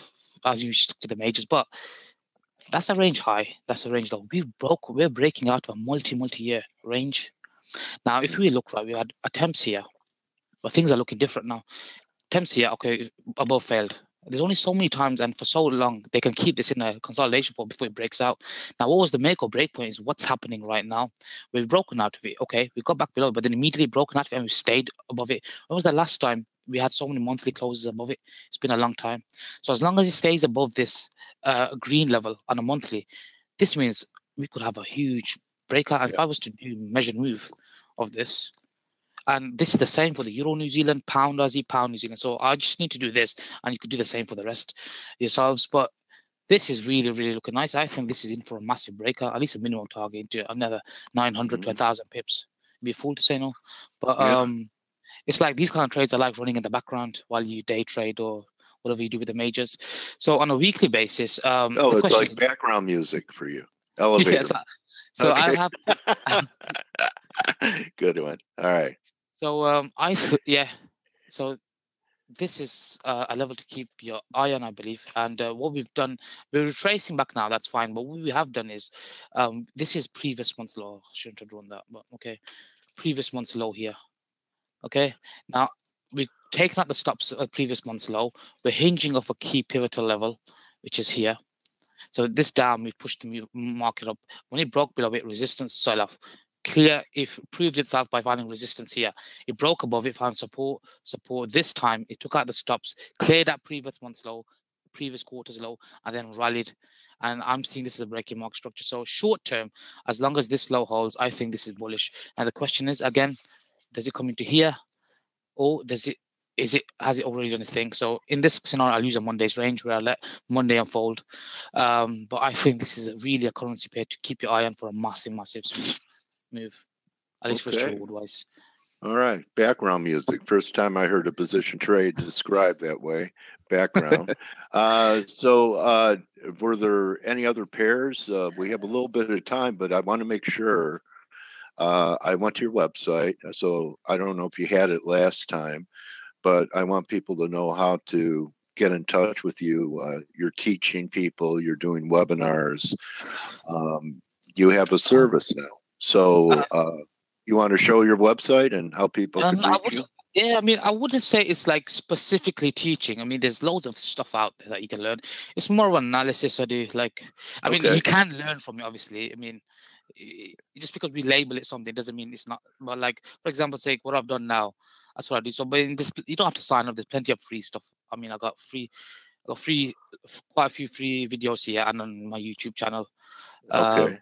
I've used to the majors. But that's a range high. That's a range low. We're breaking out of a multi-year range. Now, if we look, right, we had attempts here, but things are looking different now. Attempts here, okay, above failed. There's only so many times and for so long they can keep this in a consolidation form before it breaks out. Now, what was the make or break point is what's happening right now. We've broken out of it. Okay, we got back below it, but then immediately broken out of it and we stayed above it. When was the last time we had so many monthly closes above it? It's been a long time. So as long as it stays above this green level on a monthly, this means we could have a huge breakout. And if I was to do measured move of this, and this is the same for the Euro New Zealand, Pound Aussie, Pound New Zealand. So I just need to do this, and you could do the same for the rest yourselves. But this is really, really looking nice. I think this is in for a massive breakout, at least a minimum target into another 900 to 1,000 pips. It'd be a fool to say no. But it's like these kind of trades are like running in the background while you day trade or whatever you do with the majors. So on a weekly basis, it's like background music for you. Elevator. Yeah, so okay. I have. Good one. All right. So So this is a level to keep your eye on, I believe. And what we've done, we're retracing back now. That's fine. But what we have done is, this is previous month's low. I shouldn't have drawn that, but okay. Previous month's low here. Okay. Now we've taken out the stops at previous month's low. We're hinging off a key pivotal level, which is here. So this down, we pushed the market up. When it broke below it, resistance, sell-off. Clear, if proved itself by finding resistance here. It broke above it, found support. This time, it took out the stops, cleared that previous month's low, previous quarter's low, and then rallied. And I'm seeing this as a breaking market structure. So short term, as long as this low holds, I think this is bullish. And the question is, again, does it come into here? Or has it already done its thing? So in this scenario, I'll use a Monday's range where I'll let Monday unfold. But I think this is really a currency pair to keep your eye on for a massive move, at least risk reward wise. All right, background music. First time I heard a position trade described that way. Background. So were there any other pairs? We have a little bit of time, but I want to make sure. I went to your website, so I don't know if you had it last time, but I want people to know how to get in touch with you. You're teaching people, you're doing webinars. You have a service now. So you want to show your website and how people can reach you? Yeah, I mean, I wouldn't say it's like specifically teaching. I mean, there's loads of stuff out there that you can learn. It's more of analysis I do. Like, I mean, you can learn from it, obviously. I mean, just because we label it something doesn't mean it's not. But like, for example, say what I've done now, that's what I do. So, but in this, you don't have to sign up. There's plenty of free stuff. I mean, I got quite a few free videos here and on my YouTube channel. Okay.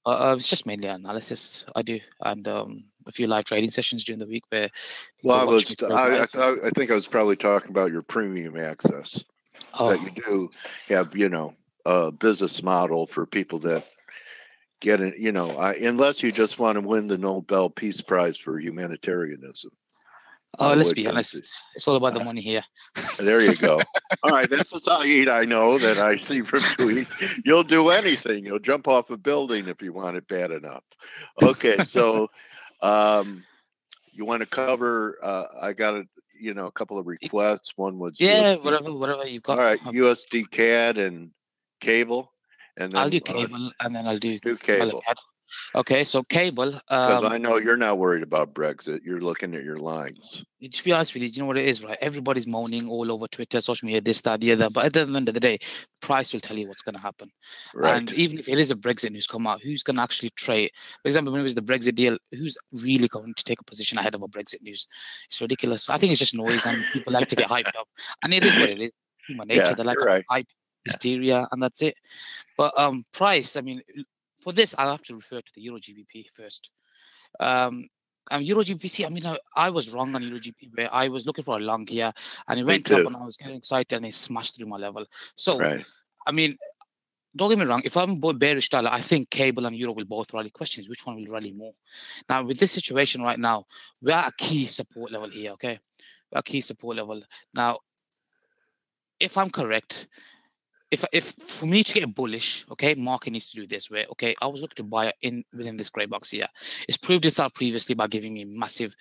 It's just mainly analysis I do, and a few live trading sessions during the week where. Well, I think I was probably talking about your premium access that you do have, a business model for people that get it, unless you just want to win the Nobel Peace Prize for humanitarianism. Let's be honest, it's all about the money here. There you go. All right, that's the Saeed I know that I see from tweets. You'll do anything. You'll jump off a building if you want it bad enough. Okay, so you want to cover? I got a couple of requests. One was whatever you got. All right, USD CAD and cable, and then I'll do cable, and then I'll do cable. Okay, so cable. Because I know you're not worried about Brexit. You're looking at your lines. To be honest with you, you know what it is, right? Everybody's moaning all over Twitter, social media, this, that, the other. But at the end of the day, price will tell you what's going to happen. Right. And even if it is a Brexit news come out, who's going to actually trade? For example, when it was the Brexit deal, who's really going to take a position ahead of a Brexit news? It's ridiculous. I think it's just noise, and people like to get hyped up. And it is what it is. Human nature. They like hype, hysteria, and that's it. But price, I mean, for this, I'll have to refer to the Euro GBP first. Euro GBP, I mean, I was wrong on Euro GBP, where I was looking for a long here, and it went up, and I was getting excited, and it smashed through my level. So, I mean, don't get me wrong. If I'm bearish dollar, I think cable and euro will both rally. Question is, which one will rally more? Now, with this situation right now, we're at a key support level here, okay? We're at a key support level. Now, if I'm correct, if for me to get bullish, okay, market needs to do this, where, okay, I was looking to buy in within this gray box here. It's proved itself previously by giving me massive,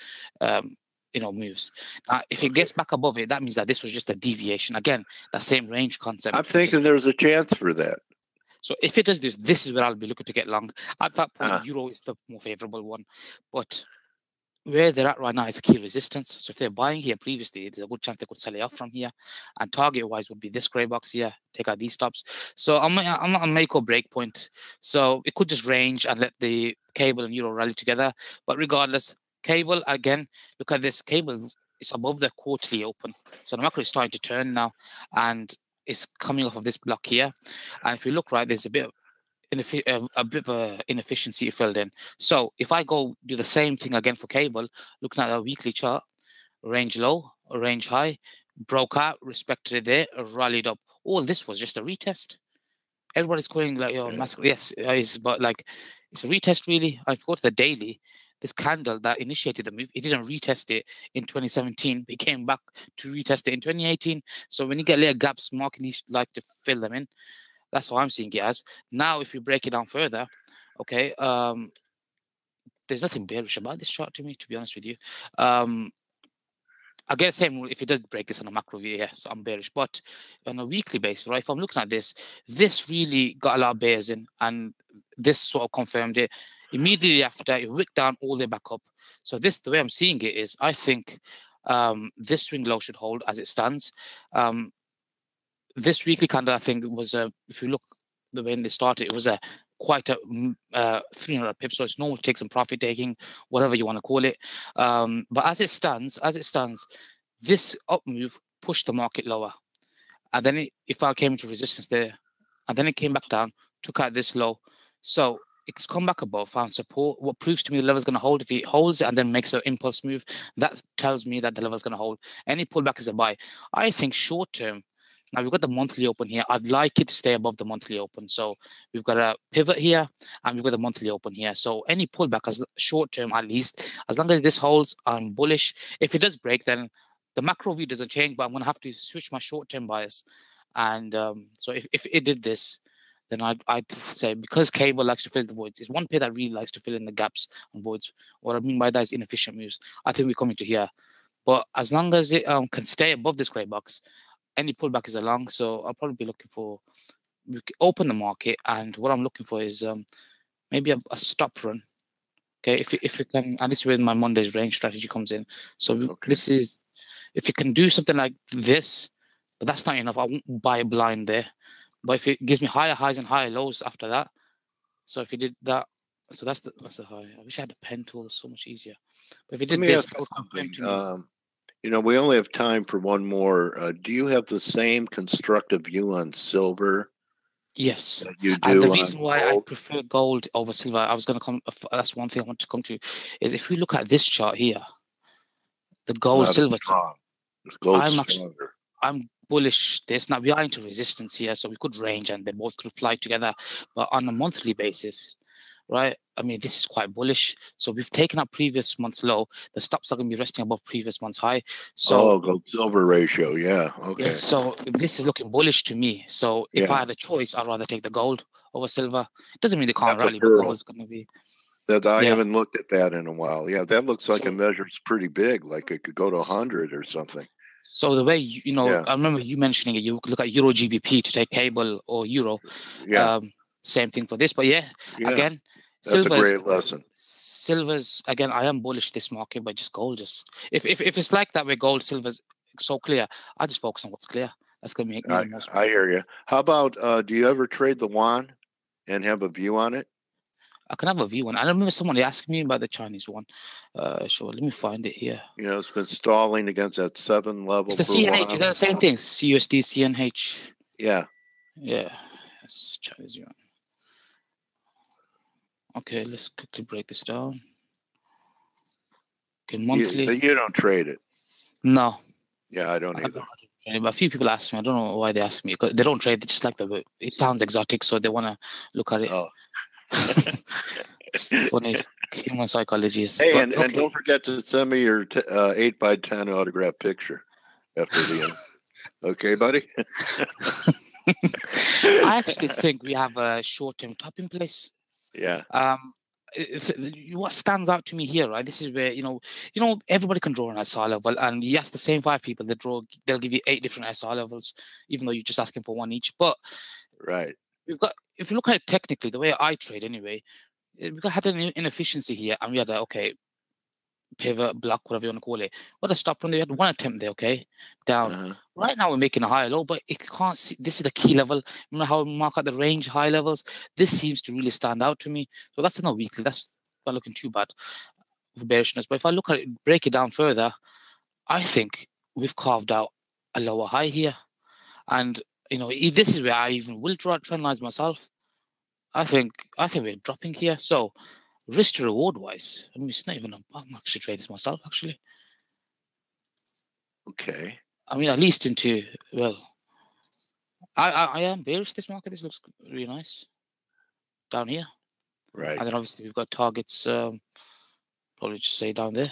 moves. Now, if it gets back above it, that means that this was just a deviation. Again, that same range concept. I'm thinking there's a chance for that. So if it does this is where I'll be looking to get long. At that point, euro is the more favorable one. But where they're at right now is a key resistance. So if they're buying here previously, there's a good chance they could sell it off from here. And target-wise would be this gray box here. Take out these stops. So I'm not a make or break point. So it could just range and let the cable and euro rally together. But regardless, cable, again, look at this. Cable is above the quarterly open. So the macro is starting to turn now. And it's coming off of this block here. And if you look right, there's a bit of inefficiency filled in. So if I go do the same thing again for cable, looking at a weekly chart, range low, range high, broke out, respected it there, rallied up. All this was just a retest. Everybody's going like, massive. Yes, it is, but like it's a retest really. I go to the daily. This candle that initiated the move, it didn't retest it in 2017. It came back to retest it in 2018. So when you get little gaps, market needs like to fill them in. That's how I'm seeing it as. Now, if you break it down further, okay, there's nothing bearish about this chart to me, to be honest with you. I get the same rule. If it does break this on a macro view, yes, I'm bearish. But on a weekly basis, right, if I'm looking at this really got a lot of bears in, and this sort of confirmed it. Immediately after, it wicked down all the way back up. So this, the way I'm seeing it is, I think this swing low should hold as it stands. This weekly candle, I think, was if you look the way they started, it was quite a 300 pips. So it's normal to take some profit taking, whatever you want to call it. But as it stands, this up move pushed the market lower, and then if I came into resistance there, and then it came back down, took out this low. So it's come back above, found support. What proves to me the level is going to hold. If it holds it and then makes an impulse move, that tells me that the level is going to hold. Any pullback is a buy. I think short term. Now, we've got the monthly open here. I'd like it to stay above the monthly open. So we've got a pivot here, and we've got the monthly open here. So any pullback, as short term at least, as long as this holds, I'm bullish. If it does break, then the macro view doesn't change, but I'm going to have to switch my short-term bias. And so if it did this, then I'd say, because cable likes to fill the voids, it's one pair that really likes to fill in the gaps and voids. What I mean by that is inefficient moves. I think we're coming to here. But as long as it can stay above this gray box, any pullback is a long. So I'll probably be looking for, we open the market, and what I'm looking for is maybe a stop run Okay, if you can, and this is where my Monday's range strategy comes in. So this is, if you can do something like this, but that's not enough. I won't buy a blind there. But if it gives me higher highs and higher lows after that, so if you did that, so that's the high. I wish I had a pen tool. It's so much easier. But if you did this, that would confirm to me. You know, we only have time for one more. Do you have the same constructive view on silver? Yes. You do. And the reason why I prefer gold over silver, I was going to come. That's one thing I want to come to, is if we look at this chart here, the gold silver. I'm bullish this. Now we are into resistance here, so we could range and they both could fly together. But on a monthly basis, right? I mean, this is quite bullish. So we've taken up previous month's low. The stops are going to be resting above previous month's high. So gold silver ratio, yeah. Okay. Yeah, so this is looking bullish to me. So if I had a choice, I'd rather take the gold over silver. It doesn't mean they can't rally, but gold's going to be. That I haven't looked at that in a while. Yeah, that looks like a measure's pretty big, like it could go to 100 or something. So the way you know, I remember you mentioning it. You look at Euro GBP to take cable or Euro. Yeah. Same thing for this, but again, that's a great lesson. Silver's again. I am bullish this market, but just gold. If it's like that, where gold, silver's so clear, I just focus on what's clear. That's gonna make me the most. I hear you. How about do you ever trade the yuan and have a view on it? I can have a view on. I remember somebody asking me about the Chinese one. Sure, let me find it here. You know, it's been stalling against that 7 level. It's the CNH. Is that the same thing? CUSD, CNH. Yeah. Yeah. That's Chinese yuan. Okay, let's quickly break this down. Okay, monthly. But you don't trade it. No. Yeah, I don't either. But a few people ask me. I don't know why they ask me. Because they don't trade. They just like it sounds exotic, so they want to look at it. Oh. It's funny. Human psychology is. Hey, and don't forget to send me your 8x10 autograph picture after the end. Okay, buddy? I actually think we have a short-term top in place. Yeah. What stands out to me here, right? This is where you know everybody can draw an SR level, and you ask the same 5 people, they'll give you 8 different SR levels, even though you're just asking for 1 each. But we've got, if you look at it technically, the way I trade anyway, we had an inefficiency here, and we had pivot, block, whatever you want to call it. What a stop run, they had 1 attempt there, okay, down. Right now we're making a higher low, but it can't see. This is the key level. Remember how we mark out the range high levels? This seems to really stand out to me. So that's not weekly. That's not looking too bad for bearishness. But if I look at it, break it down further, I think we've carved out a lower high here, and this is where I even will draw trend lines myself. I think we're dropping here. So risk to reward wise, I mean, it's not even. I'm actually trading this myself actually. Okay. I mean, at least into I am bearish this market. This looks really nice down here. Right. And then obviously we've got targets. Probably just say down there.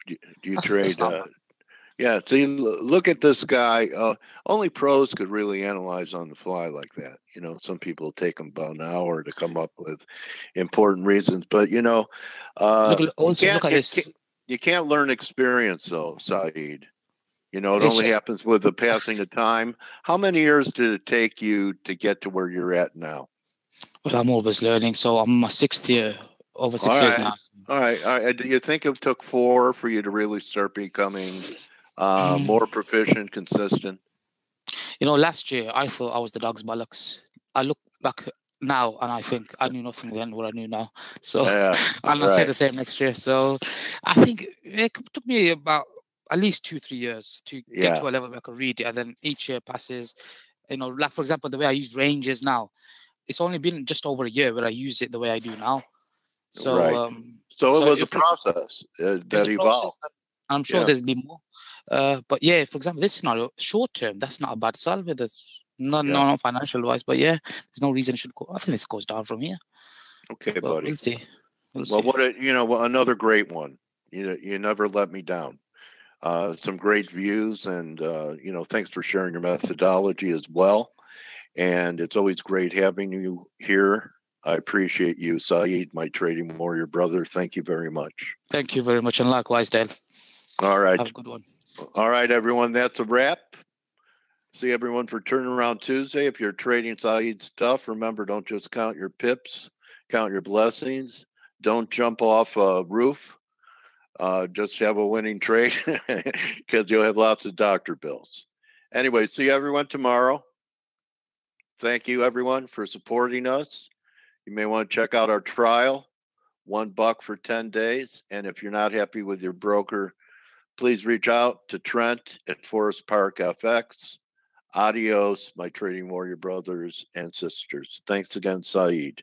Do you trade? Yeah. See, look at this guy. Only pros could really analyze on the fly like that. Some people take them about an hour to come up with important reasons. But look at this. You can't learn experience, though, Saeed. It only happens with the passing of time. How many years did it take you to get to where you're at now? Well, I'm always learning. So I'm my 6th year, over 6 years now. All right. Do you think it took 4 for you to really start becoming more proficient, consistent? Last year I thought I was the dog's bollocks. I look back now and I think I knew nothing then what I knew now. So I'll not say the same next year. So I think it took me about at least 2-3 years to get to a level where I could read it, and then each year passes. Like for example, the way I use ranges now, it's only been just over a year where I use it the way I do now. So so it was a process that evolved. I'm sure there's been more. But for example, this scenario, short term, that's not a bad sell with us. Not financial wise, but there's no reason it should go. I think this goes down from here. Okay, buddy. We'll see. Well, another great one. You never let me down. Some great views, and thanks for sharing your methodology as well. And it's always great having you here. I appreciate you, Saeed, my trading warrior brother. Thank you very much. Thank you very much, and likewise, Dale. All right. Have a good one. All right, everyone. That's a wrap. See everyone for Turnaround Tuesday. If you're trading Saeed stuff, remember, don't just count your pips, count your blessings. don't jump off a roof. Just have a winning trade because you'll have lots of doctor bills. Anyway, see everyone tomorrow. Thank you, everyone, for supporting us. You may want to check out our trial, $1 for 10 days. And if you're not happy with your broker, please reach out to Trent at Forest Park FX. Adios, my trading warrior brothers and sisters. Thanks again, Saeed.